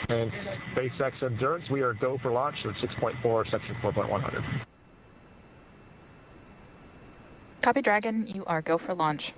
And SpaceX Endurance, we are go for launch at 6.4, section 4.100. Copy Dragon, you are go for launch.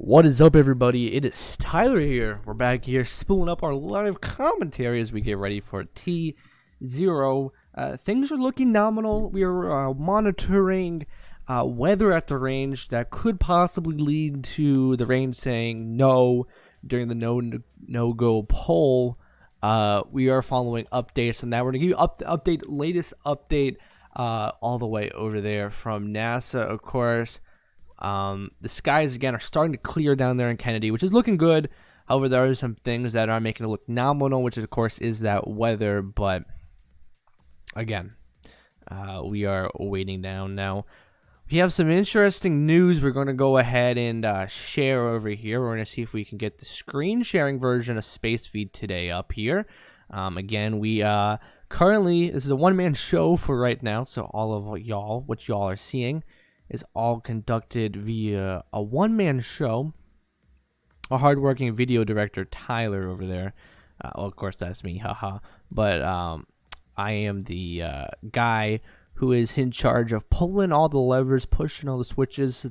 What is up, everybody? It is Tyler here. We're back here spooling up our live commentary as we get ready for T0. Things are looking nominal. We are monitoring weather at the range that could possibly lead to the range saying no during the no-go poll. We are following updates on that. We're going to give you latest update all the way over there from NASA, of course. The skies again are starting to clear down there in Kennedy, which is looking good. However, there are some things that are making it look nominal, which of course is that weather. But again, we are waiting down now. We have some interesting news we're going to go ahead and share over here. We're going to see if we can get the screen sharing version of Space Feed today up here. Again, we currently, this is a one-man show for right now, so all of y'all, what y'all are seeing is all conducted via a one-man show. A hardworking video director, Tyler, over there. Well, of course, that's me, haha. But I am the guy who is in charge of pulling all the levers, pushing all the switches.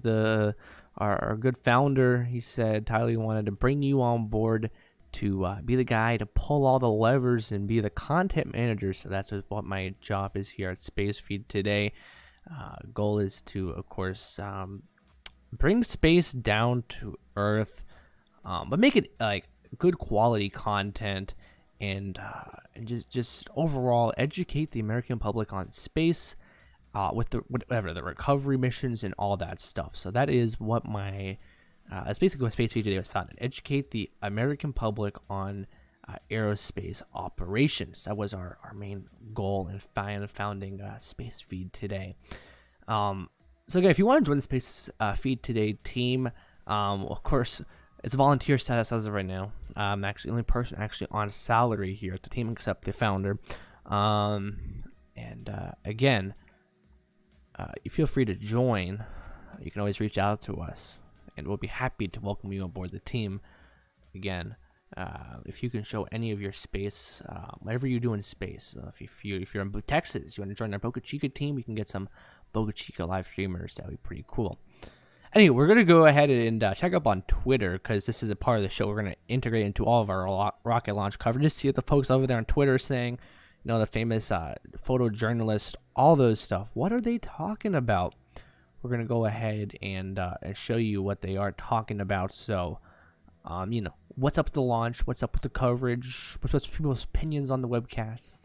Our good founder, he said, Tyler, he wanted to bring you on board to be the guy to pull all the levers and be the content manager. So that's what my job is here at SpaceFeed today. Goal is to, of course, bring space down to Earth, but make it like good quality content and just overall educate the American public on space, with the recovery missions and all that stuff. So that is what that's basically what Space Feed today was founded: educate the American public on aerospace operations. That was our main goal in founding Space Feed today. So again, if you want to join the Space Feed today team, of course, it's volunteer status as of right now. I'm actually the only person actually on salary here at the team except the founder. Again, you feel free to join. You can always reach out to us, and we'll be happy to welcome you aboard the team. Again, if you can show any of your space, whatever you do in space. If you're in Texas, you want to join our Boca Chica team, you can get some Boca Chica live streamers. That would be pretty cool. Anyway, we're going to go ahead and check up on Twitter, because this is a part of the show we're going to integrate into all of our rocket launch coverage. Just see what the folks over there on Twitter are saying. You know, the famous photojournalists, all those stuff. What are they talking about? We're going to go ahead and show you what they are talking about. So, you know, what's up with the launch? What's up with the coverage? What's people's opinions on the webcast?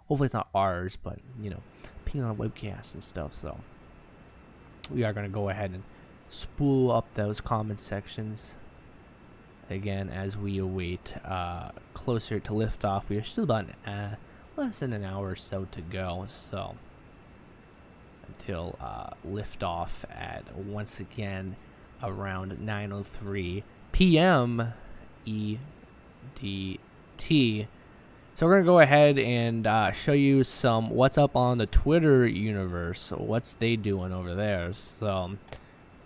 Hopefully it's not ours, but, you know, opinion on the webcast and stuff. So, we are going to go ahead and spool up those comment sections. Again, as we await closer to liftoff, we are still about less than an hour or so to go. So, until liftoff at, once again, around 9:03 p.m. EDT. So we're going to go ahead and show you some what's up on the Twitter universe. What's they doing over there. So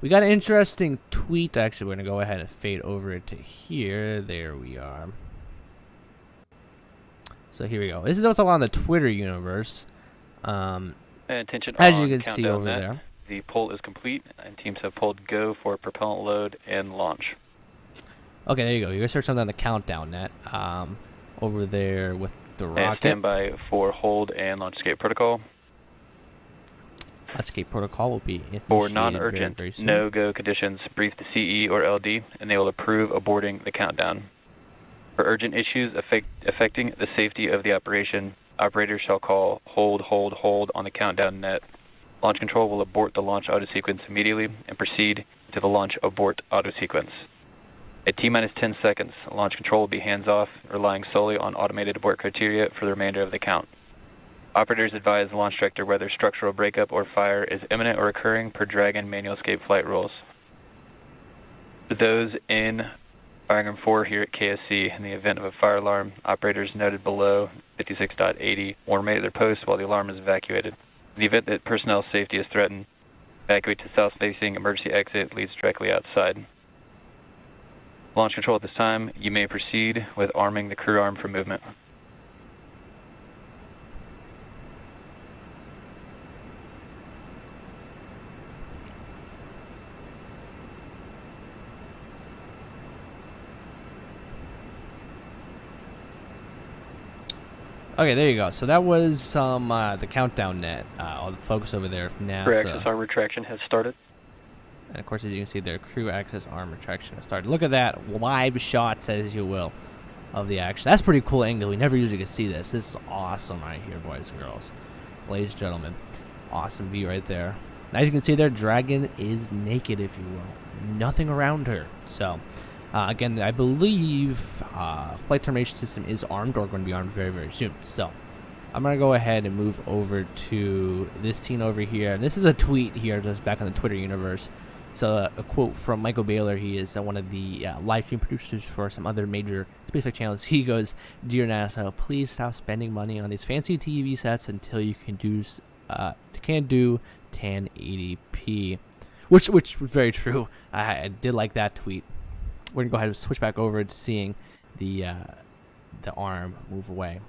we got an interesting tweet. Actually, we're going to go ahead and fade over to here. There we are. So here we go. This is what's up on the Twitter universe. Attention, as you can see over there. The poll is complete, and teams have pulled go for propellant load and launch. Okay, there you go. You can search something on the countdown net. Over there with the rocket. And stand by for hold and launch escape protocol. Launch escape protocol will be for non-urgent no-go conditions. Brief the CE or LD, and they will approve aborting the countdown. For urgent issues affecting the safety of the operation, operators shall call hold on the countdown net. Launch control will abort the launch auto sequence immediately and proceed to the launch abort auto sequence. At T-minus 10 seconds, launch control will be hands-off, relying solely on automated abort criteria for the remainder of the count. Operators advise the launch director whether structural breakup or fire is imminent or occurring per Dragon manual escape flight rules. For those in Firing Room 4 here at KSC, in the event of a fire alarm, operators noted below 56.80 will remain at their post while the alarm is evacuated. In the event that personnel safety is threatened, evacuate to south-facing emergency exit leads directly outside. Launch control at this time, you may proceed with arming the crew arm for movement. Okay, there you go. So that was some the countdown net. All the folks over there from NASA. Crew access arm retraction has started. And of course, as you can see there, crew access arm retraction has started. Look at that, live shots, as you will, of the action. That's pretty cool angle. We never usually get to see this. This is awesome right here, boys and girls. Ladies and gentlemen. Awesome view right there. As you can see there, Dragon is naked, if you will. Nothing around her. So, again, I believe flight termination system is armed or going to be armed very, very soon. So, I'm going to go ahead and move over to this scene over here. And this is a tweet here just back on the Twitter universe. So, a quote from Michael Baylor. He is one of the live stream producers for some other major SpaceX channels. He goes, "Dear NASA, please stop spending money on these fancy TV sets until you can do 1080p," which was very true. I did like that tweet. We're gonna go ahead and switch back over to seeing the arm move away.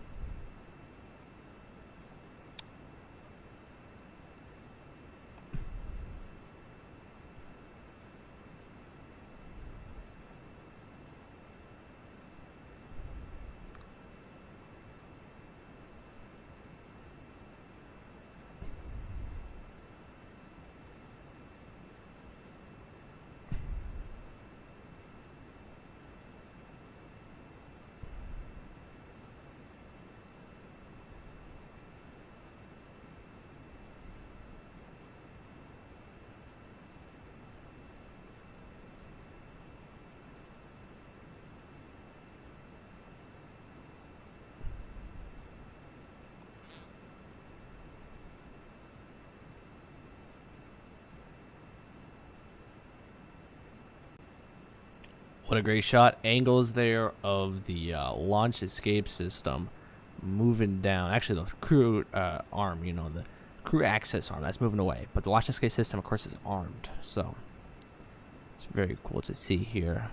What a great shot. Angles there of the launch escape system moving down. Actually, the crew arm, you know, the crew access arm, that's moving away. But the launch escape system, of course, is armed. So, it's very cool to see here.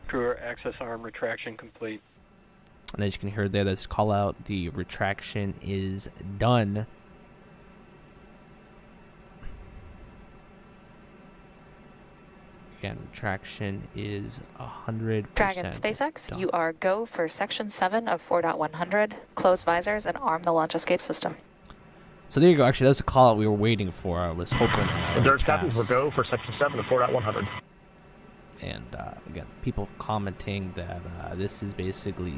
Crew access arm retraction complete. And as you can hear there, this call out, the retraction is done. Again, retraction is 100%. Dragon SpaceX, done. you are go for section 7 of 4.100. Close visors and arm the launch escape system. So there you go. Actually, that was a call out we were waiting for. I was hoping. Endurance captains will go for section 7 of 4.100. And again, people commenting that this is basically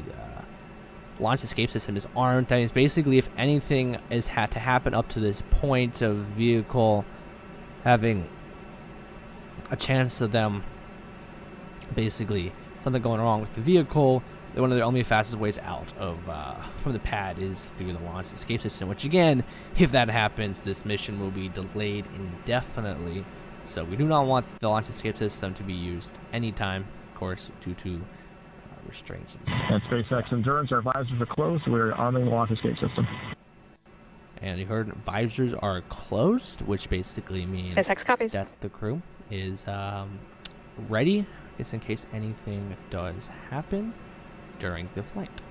launch escape system is armed. That means basically, if anything is had to happen up to this point of vehicle having a chance of them basically something going wrong with the vehicle, one of the only fastest ways out of from the pad is through the launch escape system, which again, if that happens, this mission will be delayed indefinitely. So we do not want the launch escape system to be used anytime, of course, due to restraints and stuff. And SpaceX Endurance, our visors are closed. We're arming the launch escape system. And you heard visors are closed, which basically means SpaceX copies. that the crew is ready, just in case anything does happen during the flight.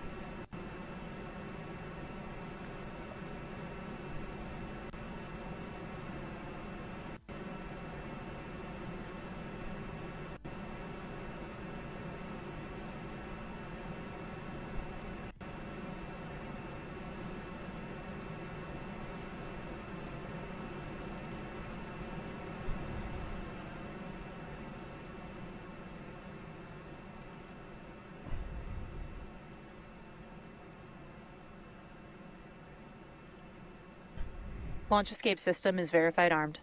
Launch escape system is verified armed.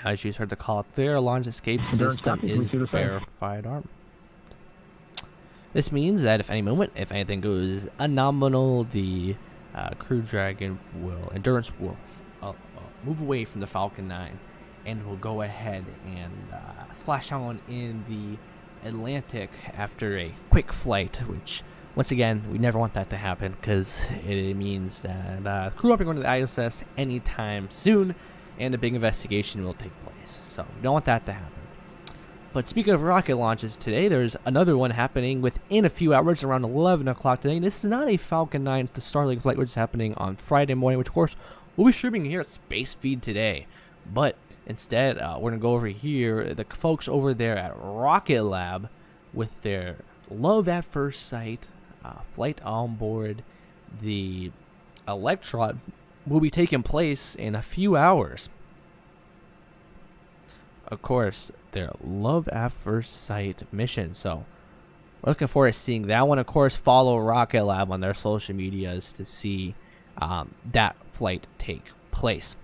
As you just heard the call up there, launch escape system is verified armed. This means that if any moment, if anything goes anomalous, the Crew Dragon will, Endurance will move away from the Falcon 9 and will go ahead and splash on in the Atlantic after a quick flight, which once again, we never want that to happen because it means that the crew won't be going to the ISS anytime soon and a big investigation will take place. So we don't want that to happen. But speaking of rocket launches today, there's another one happening within a few hours around 11 o'clock today. This is not a Falcon 9, it's the Starlink flight, which is happening on Friday morning, which of course we'll be streaming here at Space Feed today. But Instead, we're going to go over here, the folks over there at Rocket Lab with their love at first sight flight on board the Electron will be taking place in a few hours. Of course, their love at first sight mission. So we're looking forward to seeing that one. Of course, follow Rocket Lab on their social medias to see that flight take place.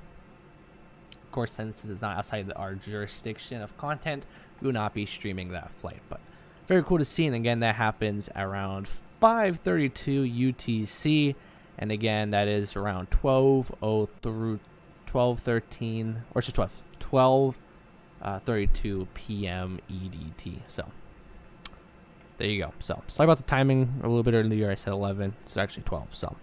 Of course, since this is not outside our jurisdiction of content, we will not be streaming that flight. But very cool to see. And again, that happens around 5:32 UTC. And again, that is around 12:00 through 12:13, or just 12:32 p.m. EDT. So there you go. So sorry about the timing. A little bit earlier, I said 11. It's actually 12. So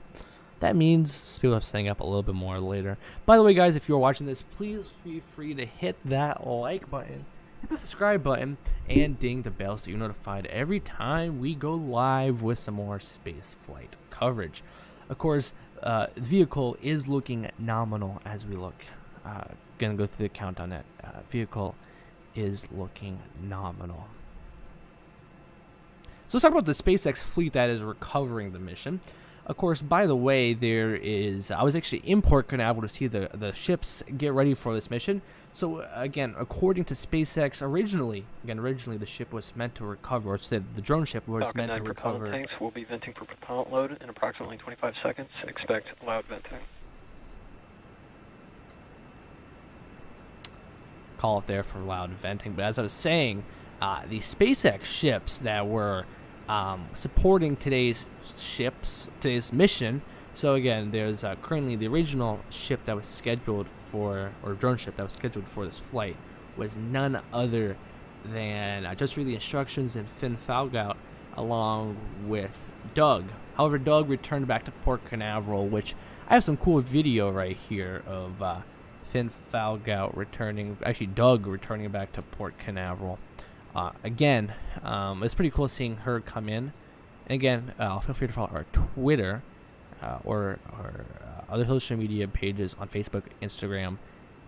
that means people have to staying up a little bit more later. By the way, guys, if you're watching this, please feel free to hit that like button, hit the subscribe button, and ding the bell so you're notified every time we go live with some more space flight coverage. Of course, the vehicle is looking nominal as we look. Gonna go through the count on that. Vehicle is looking nominal. So let's talk about the SpaceX fleet that is recovering the mission. Of course, by the way, there is. I was actually in Port Canaveral to see the ships get ready for this mission. So again, according to SpaceX, originally the ship was meant to recover, or the drone ship was Falcon meant to 9 recover. propellant tanks will be venting for propellant load in approximately 25 seconds. Expect loud venting. Call it there for loud venting. But as I was saying, the SpaceX ships that were supporting today's mission. So again, there's currently the original ship that was scheduled for, or drone ship that was scheduled for this flight, was none other than just read the instructions and Finn Falgout along with Doug. However, Doug returned back to Port Canaveral, which I have some cool video right here of Finn Falgout returning, actually Doug returning back to Port Canaveral. Again, it's pretty cool seeing her come in. And again, feel free to follow our Twitter or other social media pages on Facebook, Instagram,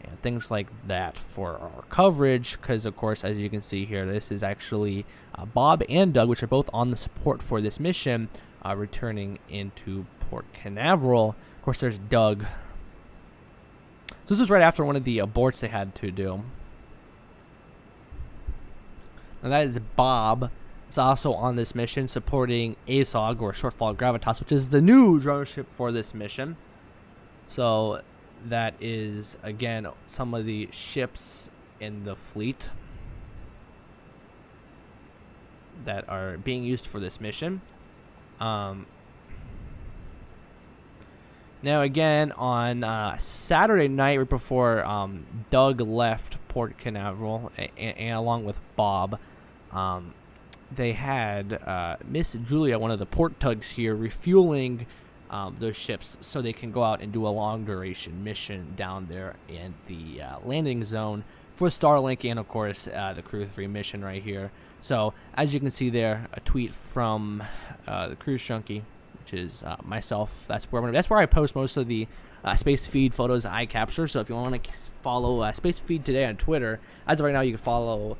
and things like that for our coverage. Because, of course, as you can see here, this is actually Bob and Doug, which are both on the support for this mission, returning into Port Canaveral. Of course, there's Doug. So this was right after one of the aborts they had to do. And that is Bob. It's also on this mission supporting ASOG, or Shortfall Gravitas, which is the new drone ship for this mission. So that is, again, some of the ships in the fleet that are being used for this mission. Now, again, on Saturday night, right before Doug left Port Canaveral, and along with Bob, they had Miss Julia, one of the port tugs here, refueling those ships so they can go out and do a long duration mission down there in the landing zone for Starlink, and of course the Crew-3 mission right here. So as you can see there, a tweet from the Cruise Junkie, which is myself. That's where I post most of the Space Feed photos I capture. So if you want to follow Space Feed today on Twitter, as of right now, you can follow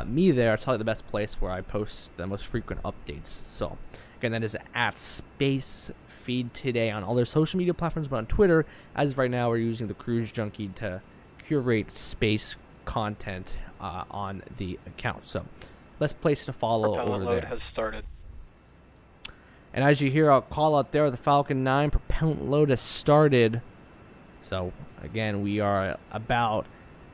me there. It's probably the best place where I post the most frequent updates. So again, that is at Space Feed today on all their social media platforms, but on Twitter, as of right now, we're using the Cruise Junkie to curate space content on the account. So best place to follow propellant over load there. has started. And as you hear, I'll call out there, the Falcon 9 propellant load has started. So again, we are about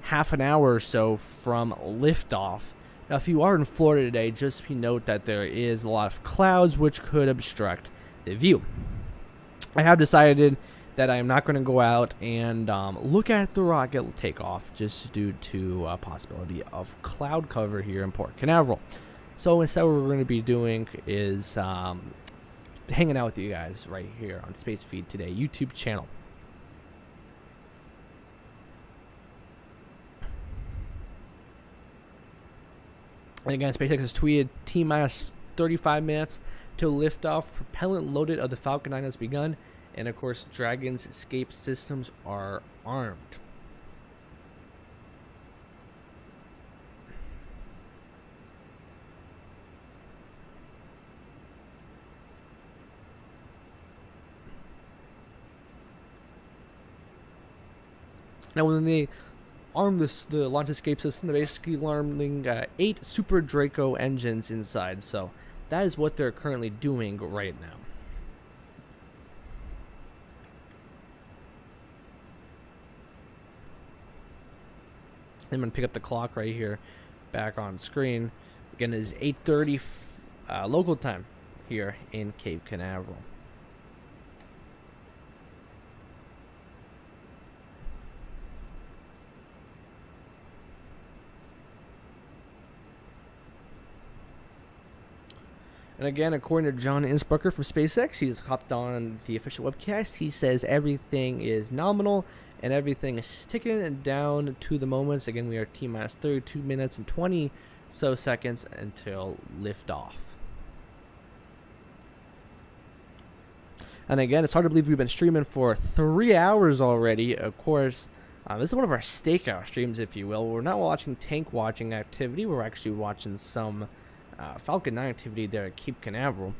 half an hour or so from liftoff. Now, if you are in Florida today, just note that there is a lot of clouds which could obstruct the view. I have decided that I am not going to go out and look at the rocket takeoff, just due to a possibility of cloud cover here in Port Canaveral. So instead, what we're going to be doing is hanging out with you guys right here on Space Feed Today YouTube channel. And again, SpaceX has tweeted T-minus 35 minutes till liftoff. Propellant loaded of the Falcon 9 has begun. And of course, Dragon's escape systems are armed. Now, when they arm the launch escape system, they're basically arming 8 Super Draco engines inside. So that is what they're currently doing right now. I'm going to pick up the clock right here back on screen. Again, it is 8:30 local time here in Cape Canaveral. And again, according to John Innsbrucker from SpaceX, he's hopped on the official webcast. He says everything is nominal and everything is ticking down to the moments. Again, we are T-minus 32 minutes and 20 so seconds until liftoff. And again, it's hard to believe we've been streaming for 3 hours already. Of course, this is one of our stakeout streams, if you will. We're not watching tank watching activity. We're actually watching some Falcon 9 activity there at Cape Canaveral.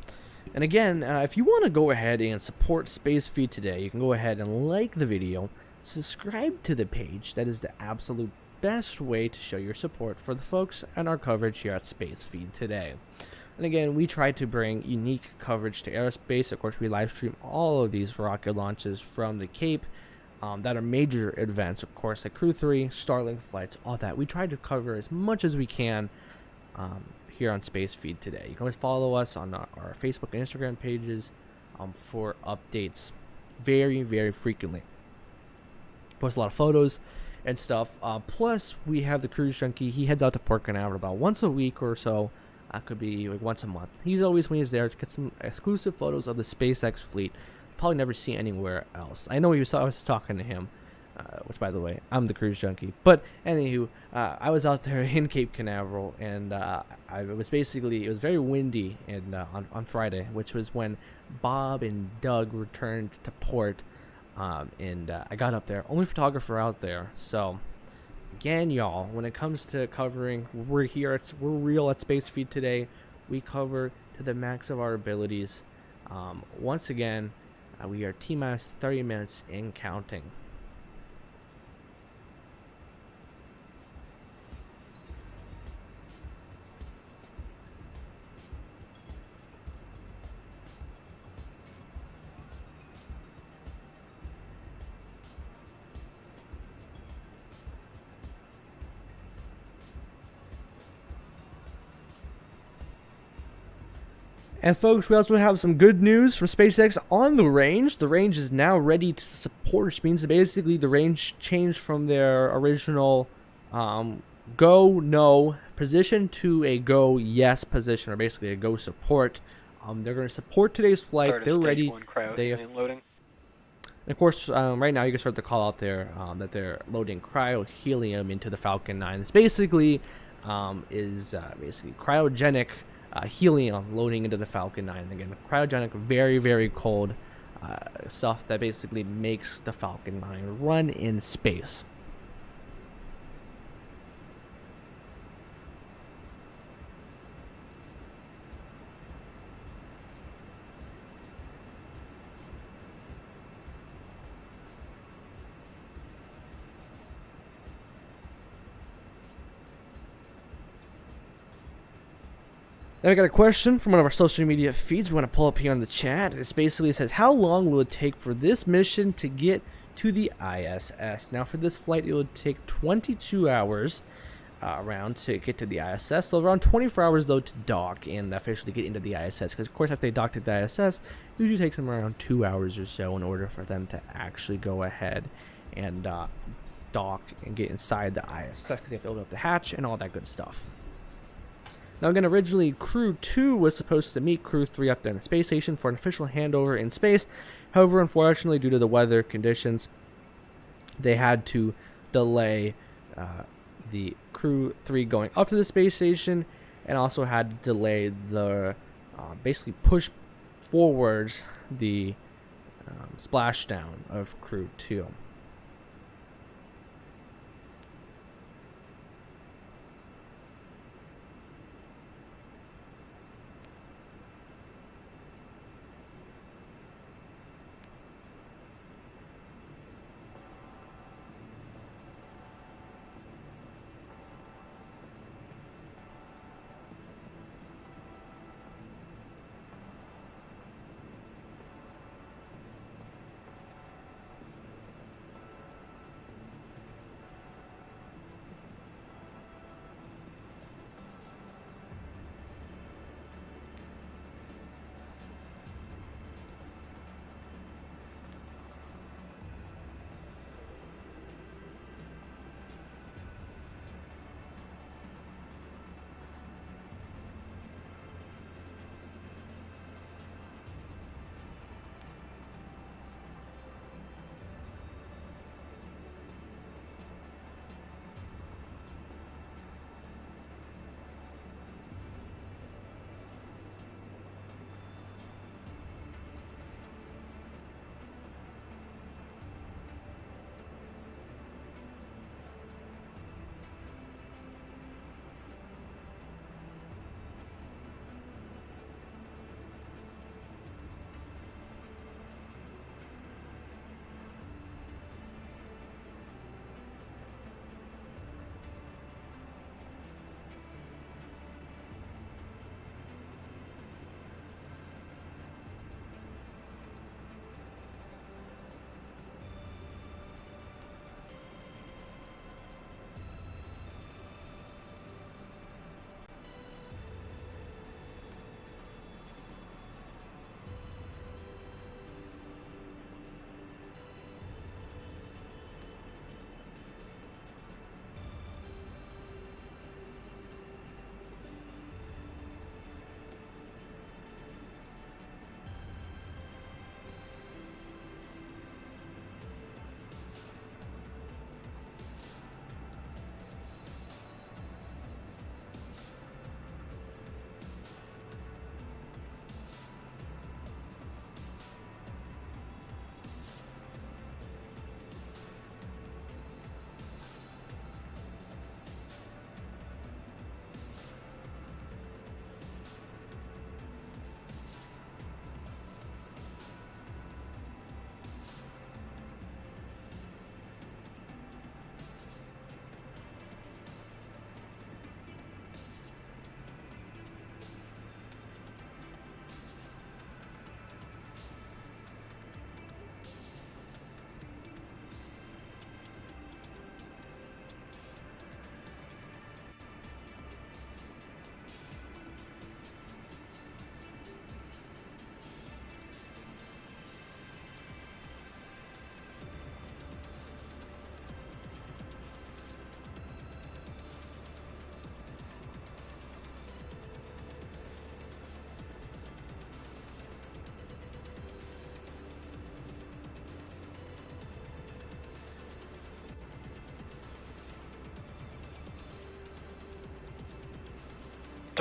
And again, if you want to go ahead and support Space Feed today, you can go ahead and like the video, subscribe to the page. That is the absolute best way to show your support for the folks and our coverage here at Space Feed today. And again, we try to bring unique coverage to aerospace. Of course, we live stream all of these rocket launches from the Cape that are major events. Of course, like Crew-3, Starlink flights, all that. We try to cover as much as we can here on Space Feed today. You can always follow us on our Facebook and Instagram pages for updates very, very frequently. Post a lot of photos and stuff. Plus, we have the Cruise Junkie. He heads out to Port Canaveral about once a week or so. Could be like once a month. He's always, when he's there, to get some exclusive photos of the SpaceX fleet. Probably never see anywhere else. I know I was talking to him, which, by the way, I'm the Cruise Junkie. But anywho, I was out there in Cape Canaveral, and it was very windy and on Friday, which was when Bob and Doug returned to port. And I got up there, only photographer out there. So again, y'all, when it comes to covering, we're real at Space Feed today. We cover to the max of our abilities. Once again, we are T-minus 30 minutes and counting. And folks, we also have some good news from SpaceX on the range. The range is now ready to support, which means that basically the range changed from their original go no position to a go yes position, or basically a go support. They're going to support today's flight. They're ready. They have, loading. and of course, right now you can start to call out there that they're loading cryo helium into the Falcon 9. This basically basically cryogenic helium loading into the Falcon 9. Again, cryogenic, very, very cold stuff that basically makes the Falcon 9 run in space. Now we got a question from one of our social media feeds we want to pull up here on the chat. This basically says, how long will it take for this mission to get to the ISS? Now for this flight, it would take 22 hours around to get to the ISS. So around 24 hours though to dock and officially get into the ISS. Because of course after they dock to the ISS, it usually takes them around 2 hours or so in order for them to actually go ahead and dock and get inside the ISS. Because they have to open up the hatch and all that good stuff. Now again, originally Crew-2 was supposed to meet Crew-3 up there in the space station for an official handover in space. However, unfortunately, due to the weather conditions, they had to delay the Crew-3 going up to the space station, and also had to delay the, basically push forwards the splashdown of Crew-2.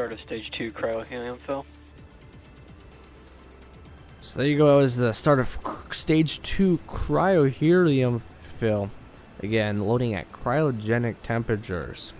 start of stage 2 cryo-helium fill. So there you go. Is the start of stage 2 cryo-helium fill. Again, loading at cryogenic temperatures.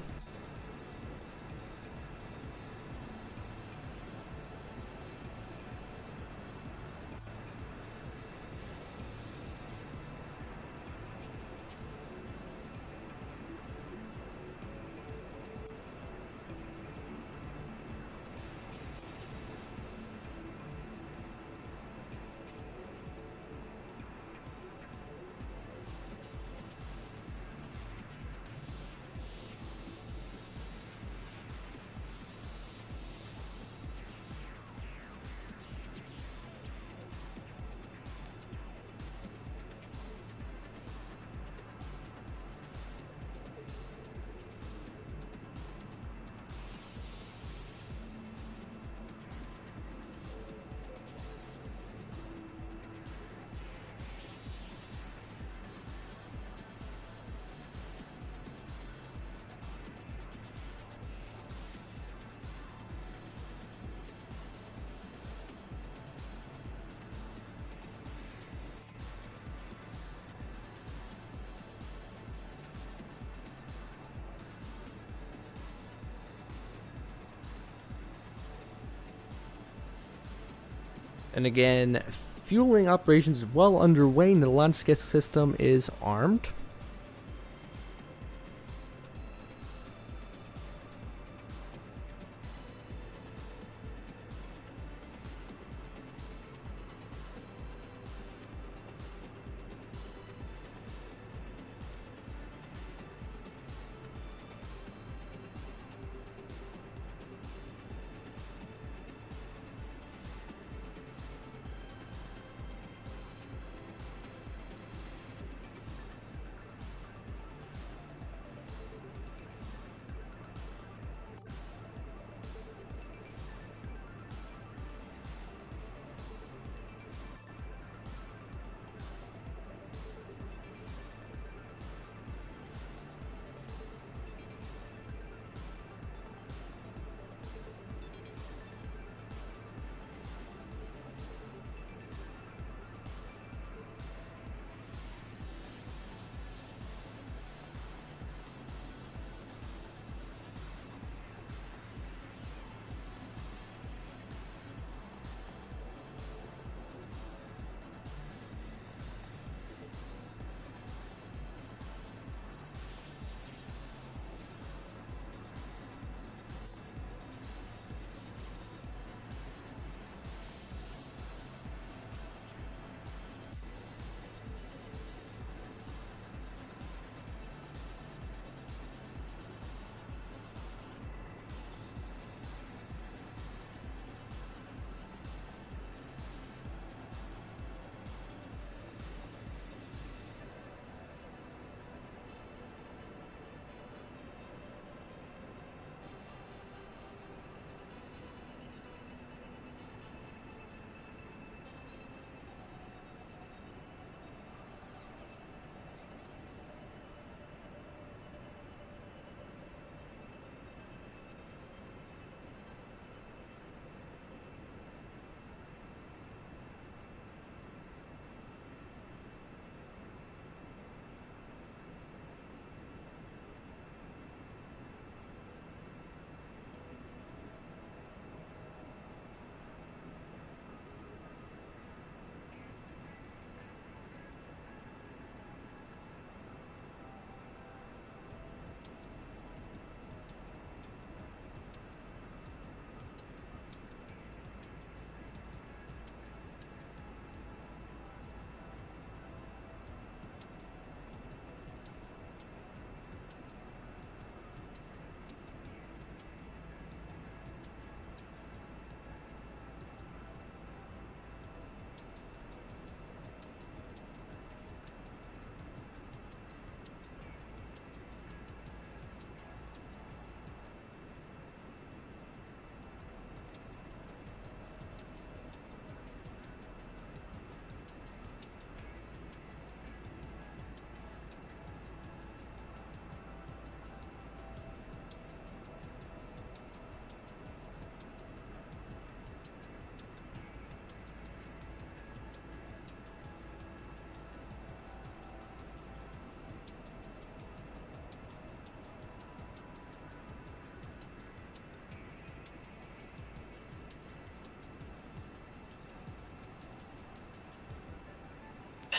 And again, fueling operations is well underway and the launch system is armed.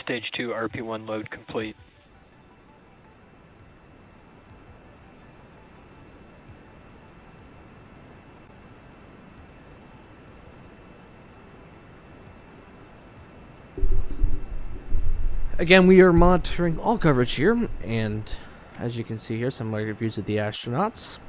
Stage 2 RP1 load complete. Again, we are monitoring all coverage here, and as you can see here, some lighter views of the astronauts.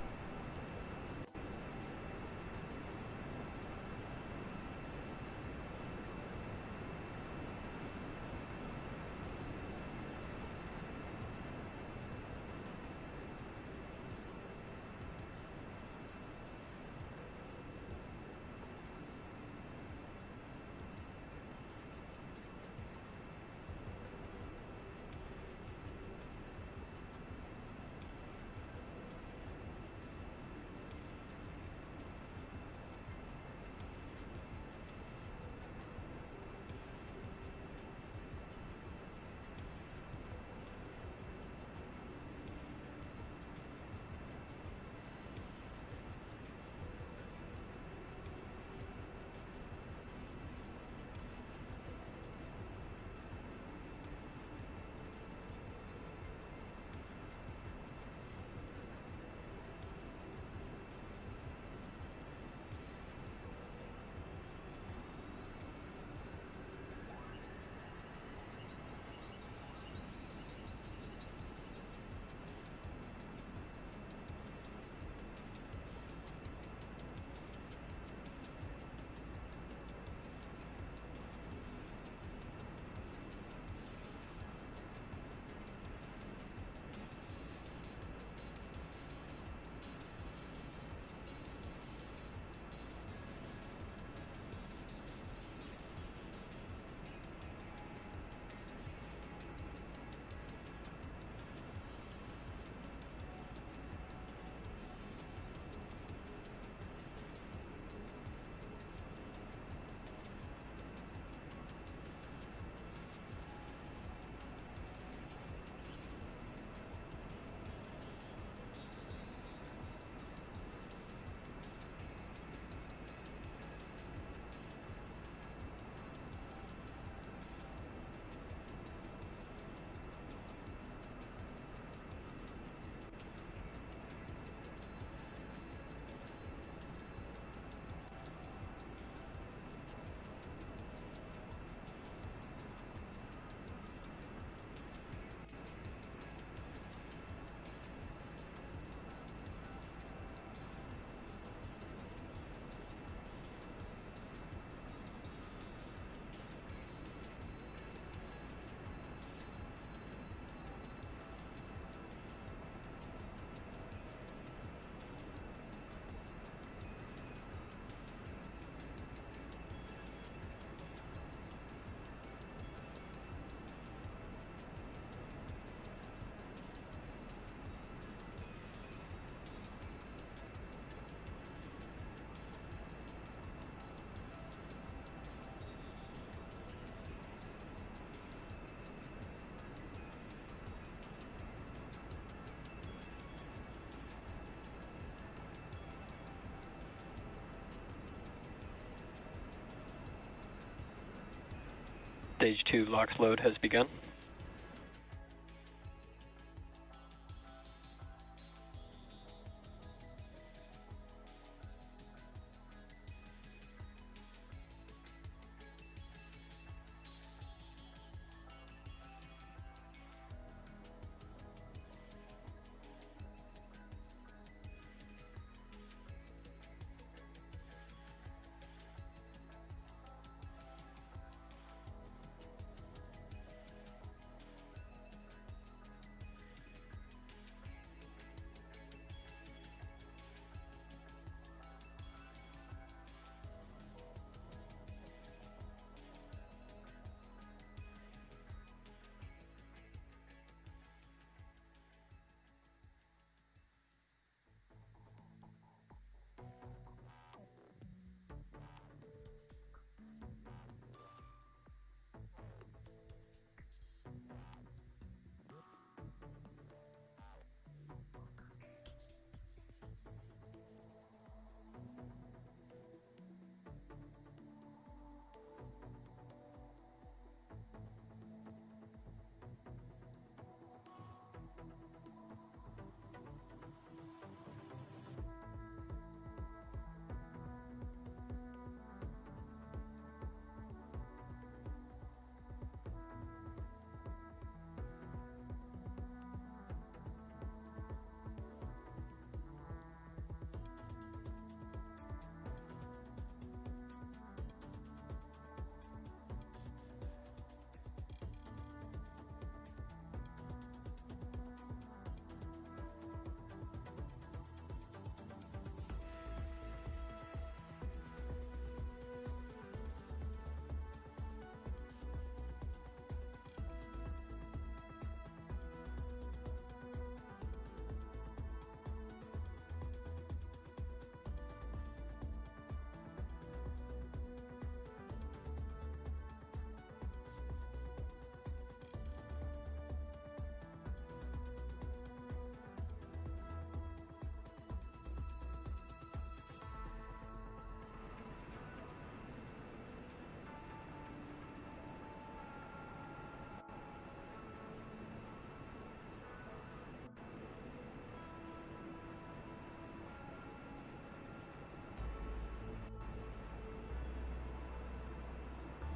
Stage 2 LOX load has begun.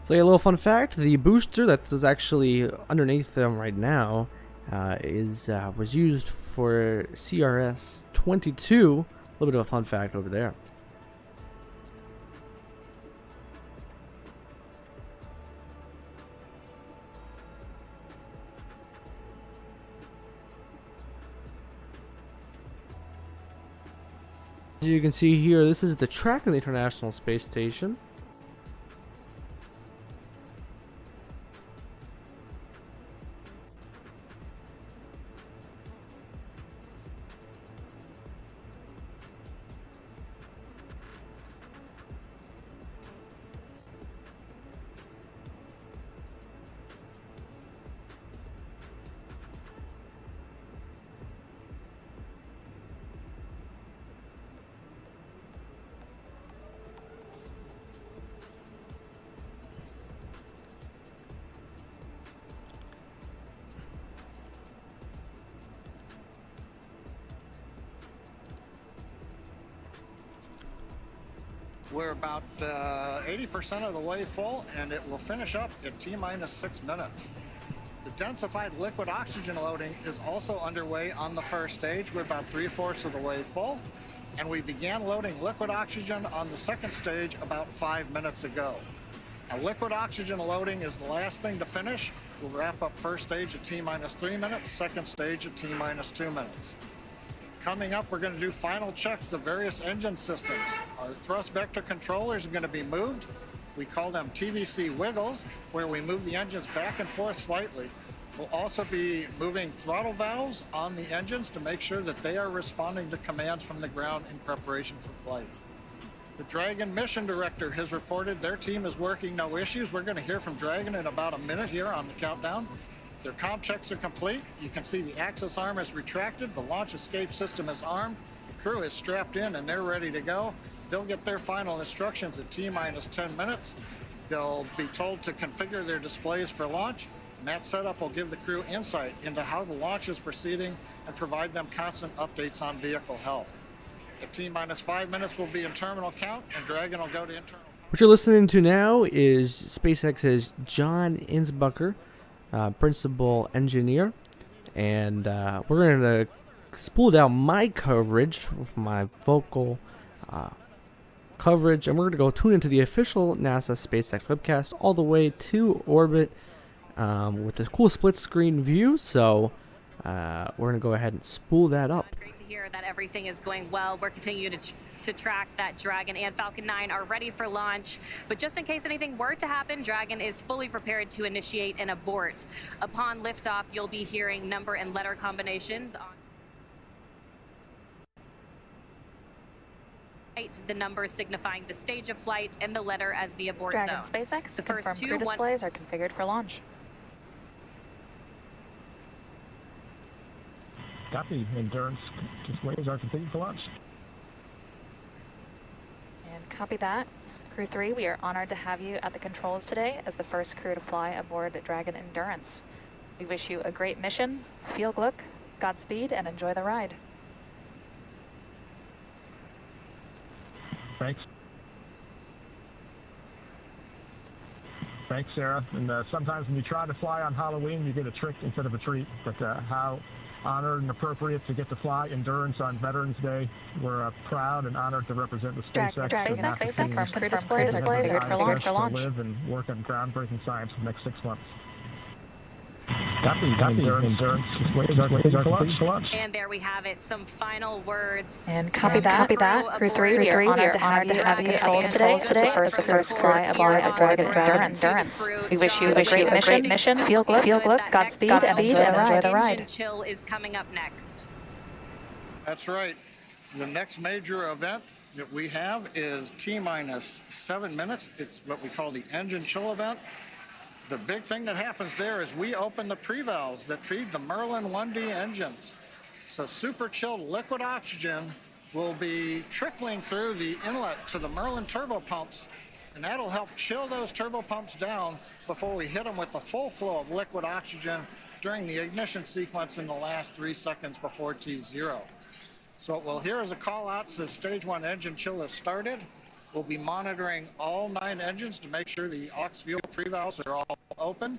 So a little fun fact: the booster that is actually underneath them right now was used for CRS-22. A little bit of a fun fact over there. As you can see here, this is the track of the International Space Station. We're about 80% of the way full, and it will finish up at T-minus 6 minutes. The densified liquid oxygen loading is also underway on the first stage. We're about 3/4 of the way full, and we began loading liquid oxygen on the second stage about 5 minutes ago. Now, liquid oxygen loading is the last thing to finish. We'll wrap up first stage at T-minus 3 minutes, second stage at T-minus 2 minutes. Coming up, we're going to do final checks of various engine systems. Our thrust vector controllers are going to be moved. We call them TVC wiggles, where we move the engines back and forth slightly. We'll also be moving throttle valves on the engines to make sure that they are responding to commands from the ground in preparation for flight. The Dragon mission director has reported their team is working no issues. We're going to hear from Dragon in about a minute here on the countdown. Their comm checks are complete. You can see the axis arm is retracted. The launch escape system is armed. The crew is strapped in and they're ready to go. They'll get their final instructions at T-minus 10 minutes. They'll be told to configure their displays for launch. And that setup will give the crew insight into how the launch is proceeding and provide them constant updates on vehicle health. At T-minus 5 minutes, we'll be in terminal count, and Dragon will go to internal. What you're listening to now is SpaceX's John Insbucker, principal engineer, and we're going to spool down my coverage with my vocal coverage, and we're going to go tune into the official NASA SpaceX webcast all the way to orbit with a cool split screen view. So we're going to go ahead and spool that up. Great to hear that everything is going well. We're continuing to track that Dragon and Falcon 9 are ready for launch. But just in case anything were to happen, Dragon is fully prepared to initiate an abort. Upon liftoff, you'll be hearing number and letter combinations on the number signifying the stage of flight and the letter as the abort Dragon zone. SpaceX, The confirmed first crew displays are configured for launch. Copy. Endurance displays are completed for launch. And copy that. Crew-3, we are honored to have you at the controls today as the first crew to fly aboard Dragon Endurance. We wish you a great mission, viel Glück, Godspeed, and enjoy the ride. Thanks. Thanks, Sarah. And sometimes when you try to fly on Halloween, you get a trick instead of a treat. But how honored and appropriate to get to fly Endurance on Veterans Day. We're proud and honored to represent the SpaceX. SpaceX crew displays are configured for launch. To live and work on groundbreaking science for the next 6 months. Endurance displays are completed for launch. And there we have it, some final words. And copy that. Crew-3, we are honored to have you at the controls today as the first crew to fly aboard Dragon Endurance. We wish you a great mission, viel Glück, Godspeed, and enjoy the ride. Engine chill is coming up next. That's right. The next major event that we have is T-minus 7 minutes. It's what we call the engine chill event. The big thing that happens there is we open the pre-valves that feed the Merlin 1D engines. So super chilled liquid oxygen will be trickling through the inlet to the Merlin turbo pumps, and that'll help chill those turbo pumps down before we hit them with the full flow of liquid oxygen during the ignition sequence in the last 3 seconds before T0. So what we'll hear is a call out says stage 1 engine chill has started. We'll be monitoring all 9 engines to make sure the aux fuel 3 valves are all open.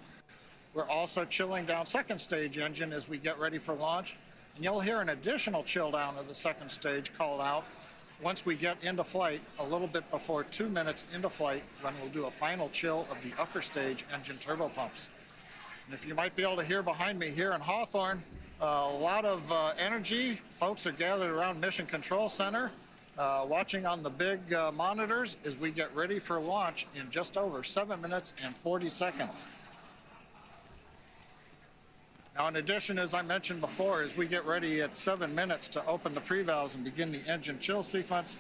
We're also chilling down second stage engine as we get ready for launch. And you'll hear an additional chill down of the second stage called out once we get into flight, a little bit before 2 minutes into flight, when we'll do a final chill of the upper stage engine turbopumps. And if you might be able to hear behind me here in Hawthorne, a lot of energy. Folks are gathered around Mission Control Center, watching on the big monitors as we get ready for launch in just over 7 minutes and 40 seconds. Now, in addition, as I mentioned before, as we get ready at 7 minutes to open the pre-valves and begin the engine chill sequence,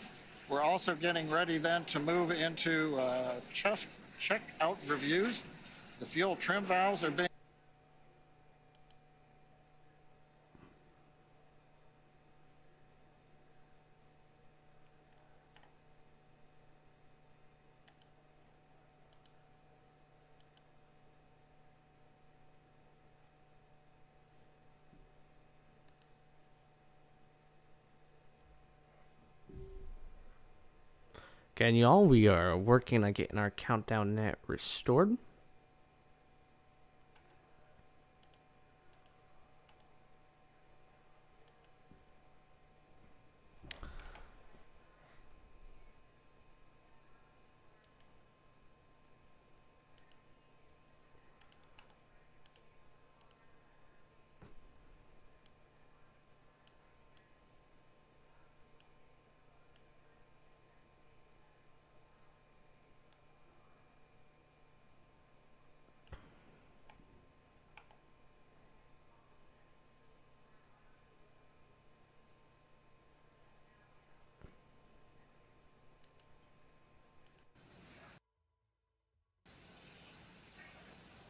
we're also getting ready then to move into check-out reviews. The fuel trim valves are being Again, y'all, we are working on getting our countdown net restored.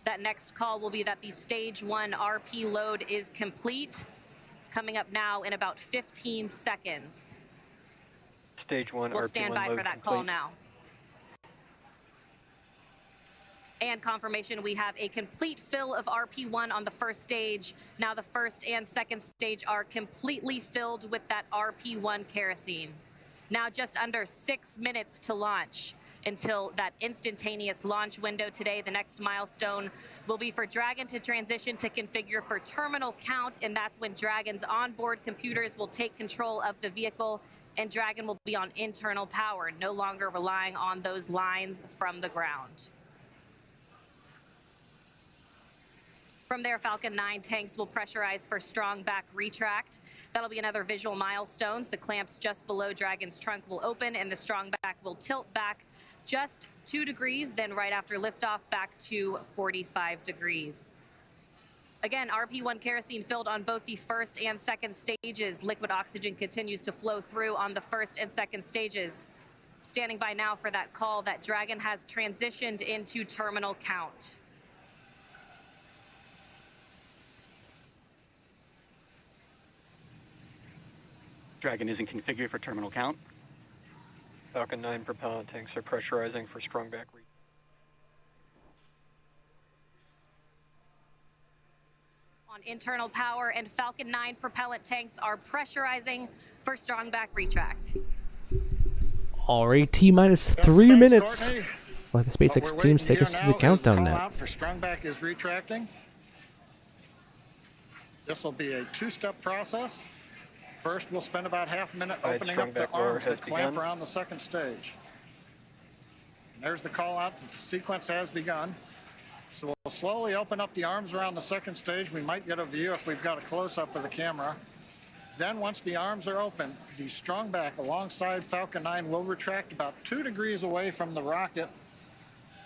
That next call will be that the stage 1 RP load is complete, coming up now in about 15 seconds. Stage 1 We'll RP1 stand by load for that complete. call now. And confirmation, we have a complete fill of RP1 on the first stage. Now the first and second stage are completely filled with that RP1 kerosene. Now just under 6 minutes to launch until that instantaneous launch window today. The next milestone will be for Dragon to transition to configure for terminal count, and that's when Dragon's onboard computers will take control of the vehicle, and Dragon will be on internal power, no longer relying on those lines from the ground. From there, Falcon 9 tanks will pressurize for strong back retract. That'll be another visual milestone. The clamps just below Dragon's trunk will open, and the strong back will tilt back just 2 degrees, then right after liftoff, back to 45 degrees. Again, RP1 kerosene filled on both the first and second stages. Liquid oxygen continues to flow through on the first and second stages. Standing by now for that call that Dragon has transitioned into terminal count. Dragon isn't configured for terminal count. Falcon 9 propellant tanks are pressurizing for strong back retract. On internal power, and Falcon 9 propellant tanks are pressurizing for strong back retract. Already T-minus 3 minutes. Courtney. Let the SpaceX teams take us to the countdown now. For strong back is retracting. This will be a 2-step process. First, we'll spend about half a minute opening up the arms that clamp around the second stage. And there's the call out that the sequence has begun. So we'll slowly open up the arms around the second stage. We might get a view if we've got a close-up of the camera. Then once the arms are open, the strong back alongside Falcon 9 will retract about 2 degrees away from the rocket.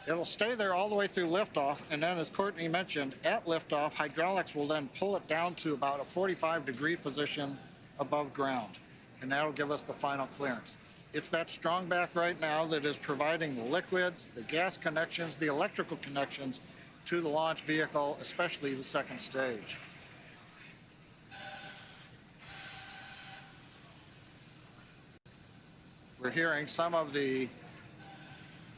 It'll stay there all the way through liftoff, and then, as Courtney mentioned, at liftoff, hydraulics will then pull it down to about a 45-degree position above ground, and that'll give us the final clearance. It's that strong back right now that is providing the liquids, the gas connections, the electrical connections to the launch vehicle, especially the second stage. We're hearing some of the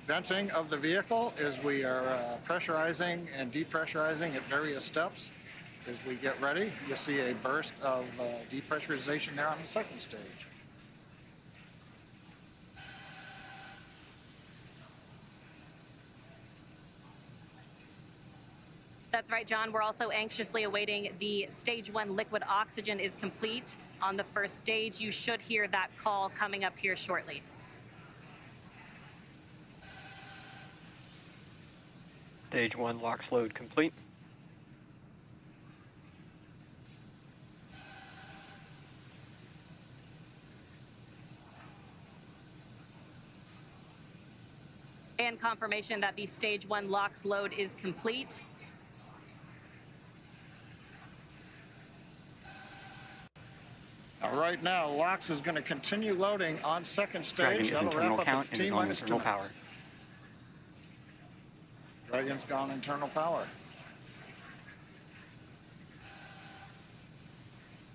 venting of the vehicle as we are pressurizing and depressurizing at various steps. As we get ready, you'll see a burst of depressurization there on the second stage. That's right, John. We're also anxiously awaiting the stage 1 liquid oxygen is complete on the first stage. You should hear that call coming up here shortly. Stage 1 LOX load complete. And confirmation that the stage 1 LOX load is complete. Right now, LOX is going to continue loading on second stage. Dragon That'll is internal wrap count up and T is on minus 2 internal minutes. power. Dragon's gone internal power.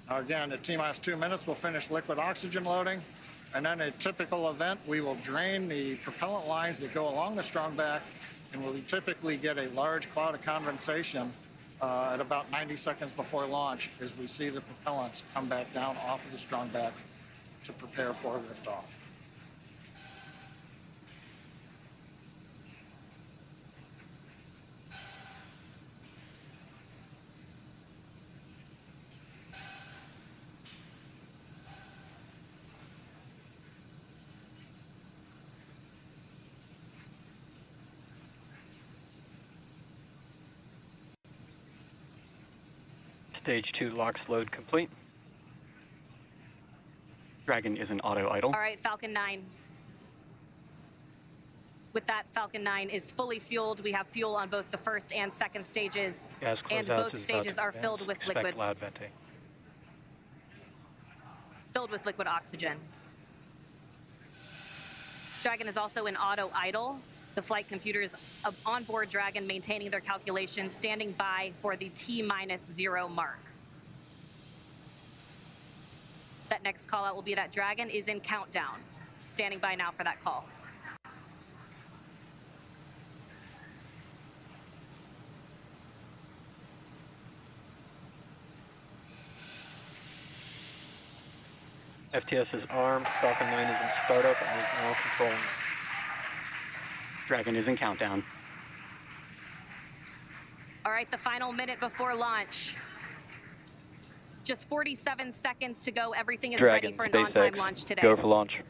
Now again, at T minus 2 minutes, we'll finish liquid oxygen loading. And then a typical event, we will drain the propellant lines that go along the strong back, and we'll typically get a large cloud of condensation at about 90 seconds before launch as we see the propellants come back down off of the strong back to prepare for liftoff. Stage 2 LOX load complete. Dragon is in auto idle. All right, Falcon 9. With that, Falcon 9 is fully fueled. We have fuel on both the first and second stages, Gas and closeouts both is stages about are to filled commence. with Expect liquid, loud venting. filled with liquid oxygen. Dragon is also in auto idle. The flight computers on board Dragon maintaining their calculations, standing by for the T-0 mark. That next call out will be that Dragon is in countdown. Standing by now for that call. FTS is armed. Falcon 9 is in startup and is now controlling. Dragon is in countdown. All right, the final minute before launch. Just 47 seconds to go. Everything is ready for an on-time launch today. Go for launch.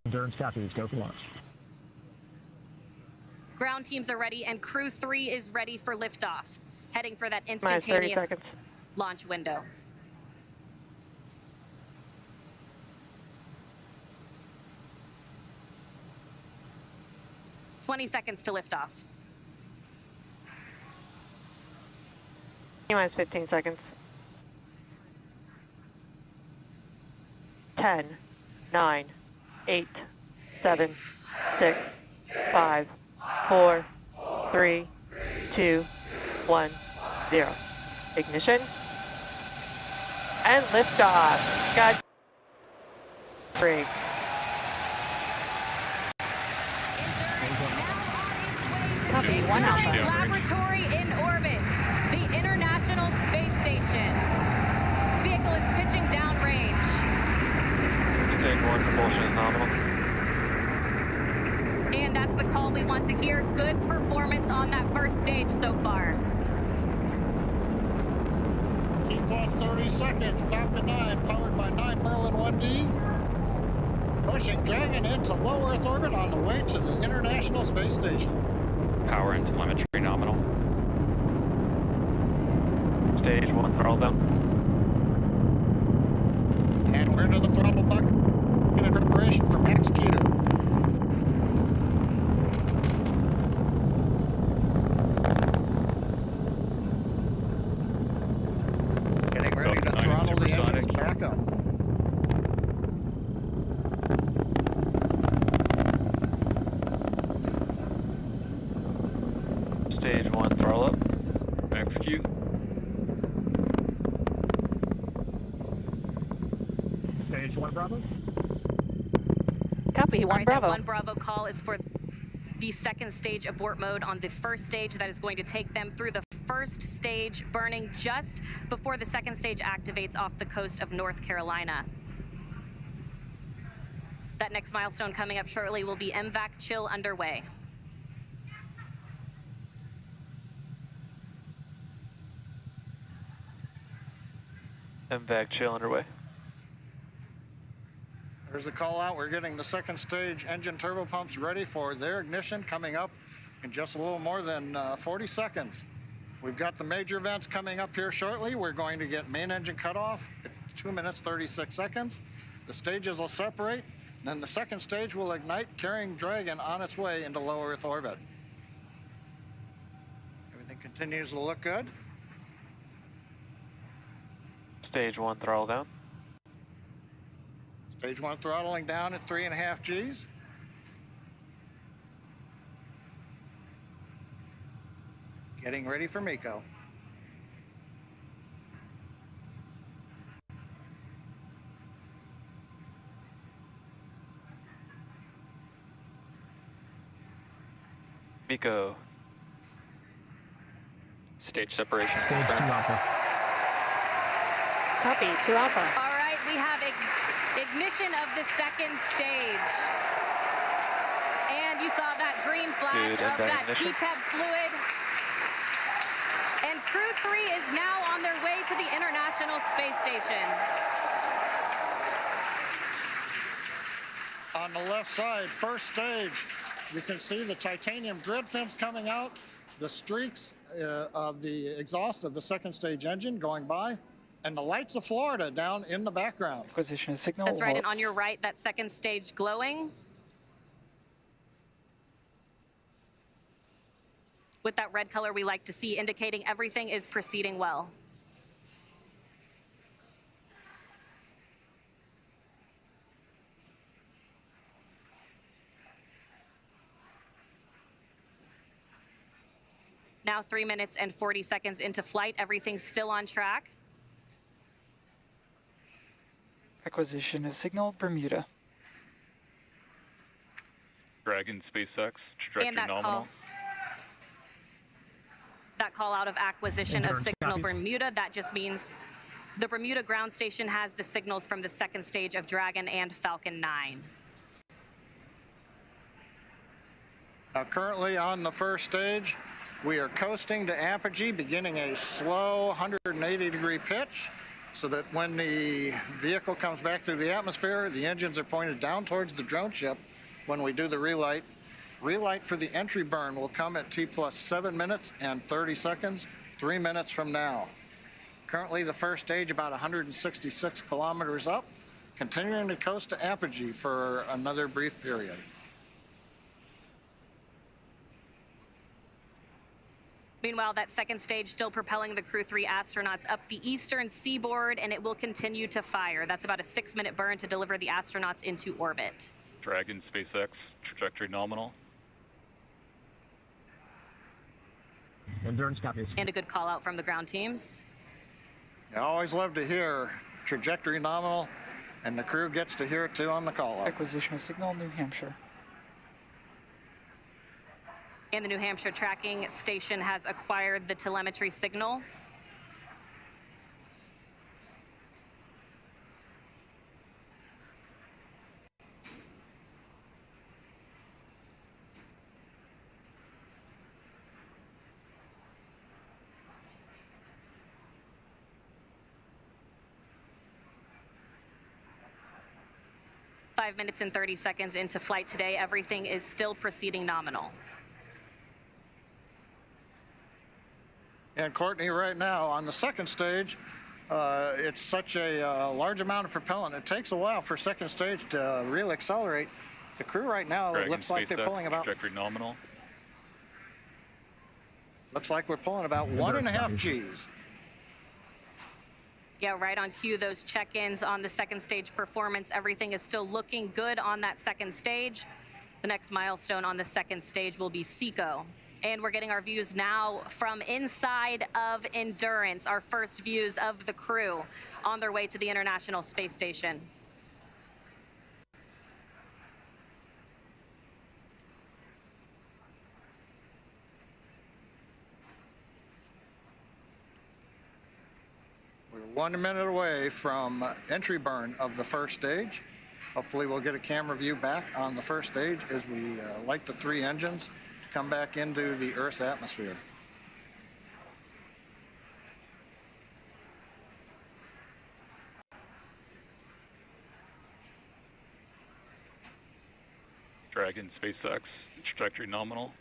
Endurance copies. Go for launch. Ground teams are ready, and Crew-3 is ready for liftoff, heading for that Minus 30 instantaneous seconds. launch window. "20 seconds to liftoff. Minus 15 seconds. 10, 9, 8, 7, 6, 5, 4, 3, 2, 1, 0. Ignition. And liftoff. God. Break. Copy, 1 Alpha. Laboratory in orbit. The International Space Station. Vehicle is pitching downrange. Stage 1 propulsion is nominal. And that's the call we want to hear. Good performance on that first stage so far. T plus 30 seconds. Falcon 9 powered by 9 Merlin 1Ds. Pushing Dragon into low Earth orbit on the way to the International Space Station. Power and telemetry nominal. Stage 1 throttle down. And we're into the throttle bucket in preparation for max Q. Getting ready to throttle the engines back up. Stage 1 throttle up. Execute. Stage 1 Bravo. Copy, 1 Bravo. That 1 Bravo call is for the second stage abort mode on the first stage. That is going to take them through the first stage, burning just before the second stage activates off the coast of North Carolina. That next milestone coming up shortly will be MVAC chill underway. MVAC chill underway. There's the call out. We're getting the second stage engine turbopumps ready for their ignition coming up in just a little more than 40 seconds. We've got the major events coming up here shortly. We're going to get main engine cutoff at 2 minutes 36 seconds. The stages will separate, and then the second stage will ignite, carrying Dragon on its way into low Earth orbit. Everything continues to look good. Stage 1 throttle down. Stage 1 throttling down at 3.5 Gs. Getting ready for MECO. MECO. Stage separation. Stage 2 Alpha. Copy, 2 Alpha. All right, we have ignition of the second stage. And you saw that green flash of that T-TEP fluid. And Crew-3 is now on their way to the International Space Station. On the left side, first stage, you can see the titanium grid fins coming out, the streaks of the exhaust of the second stage engine going by, and the lights of Florida down in the background. Acquisition signal. That's right, and on your right, that second stage glowing. With that red color we like to see, indicating everything is proceeding well. Now 3 minutes and 40 seconds into flight. Everything's still on track. Acquisition of signal Bermuda. Dragon, SpaceX, trajectory And that nominal. That call out of acquisition of signal Bermuda, that just means the Bermuda ground station has the signals from the second stage of Dragon and Falcon 9. Now, currently on the first stage, we are coasting to apogee, beginning a slow 180-degree pitch, so that when the vehicle comes back through the atmosphere, the engines are pointed down towards the drone ship when we do the relight. Relight for the entry burn will come at T plus 7 minutes and 30 seconds, 3 minutes from now. Currently, the first stage about 166 kilometers up, continuing to coast to apogee for another brief period. Meanwhile, that second stage still propelling the Crew-3 astronauts up the eastern seaboard, and it will continue to fire. That's about a 6-minute burn to deliver the astronauts into orbit. Dragon, SpaceX, trajectory nominal. Endurance copies. And a good call out from the ground teams. I always love to hear trajectory nominal, and the crew gets to hear it too on the call out. Acquisition of signal New Hampshire. And the New Hampshire tracking station has acquired the telemetry signal. Five minutes and 30 seconds into flight today, everything is still proceeding nominal. And Courtney, right now on the second stage, it's such a large amount of propellant. It takes a while for second stage to really accelerate. The crew right now, Dragon, it looks like they're pulling about. Trajectory nominal. Looks like we're pulling about 1.5 Gs. Yeah, right on cue, those check-ins on the second stage performance. Everything is still looking good on that second stage. The next milestone on the second stage will be SECO. And we're getting our views now from inside of Endurance, our first views of the crew on their way to the International Space Station. We're 1 minute away from entry burn of the first stage. Hopefully we'll get a camera view back on the first stage as we light the 3 engines to come back into the Earth's atmosphere. Dragon SpaceX, trajectory nominal.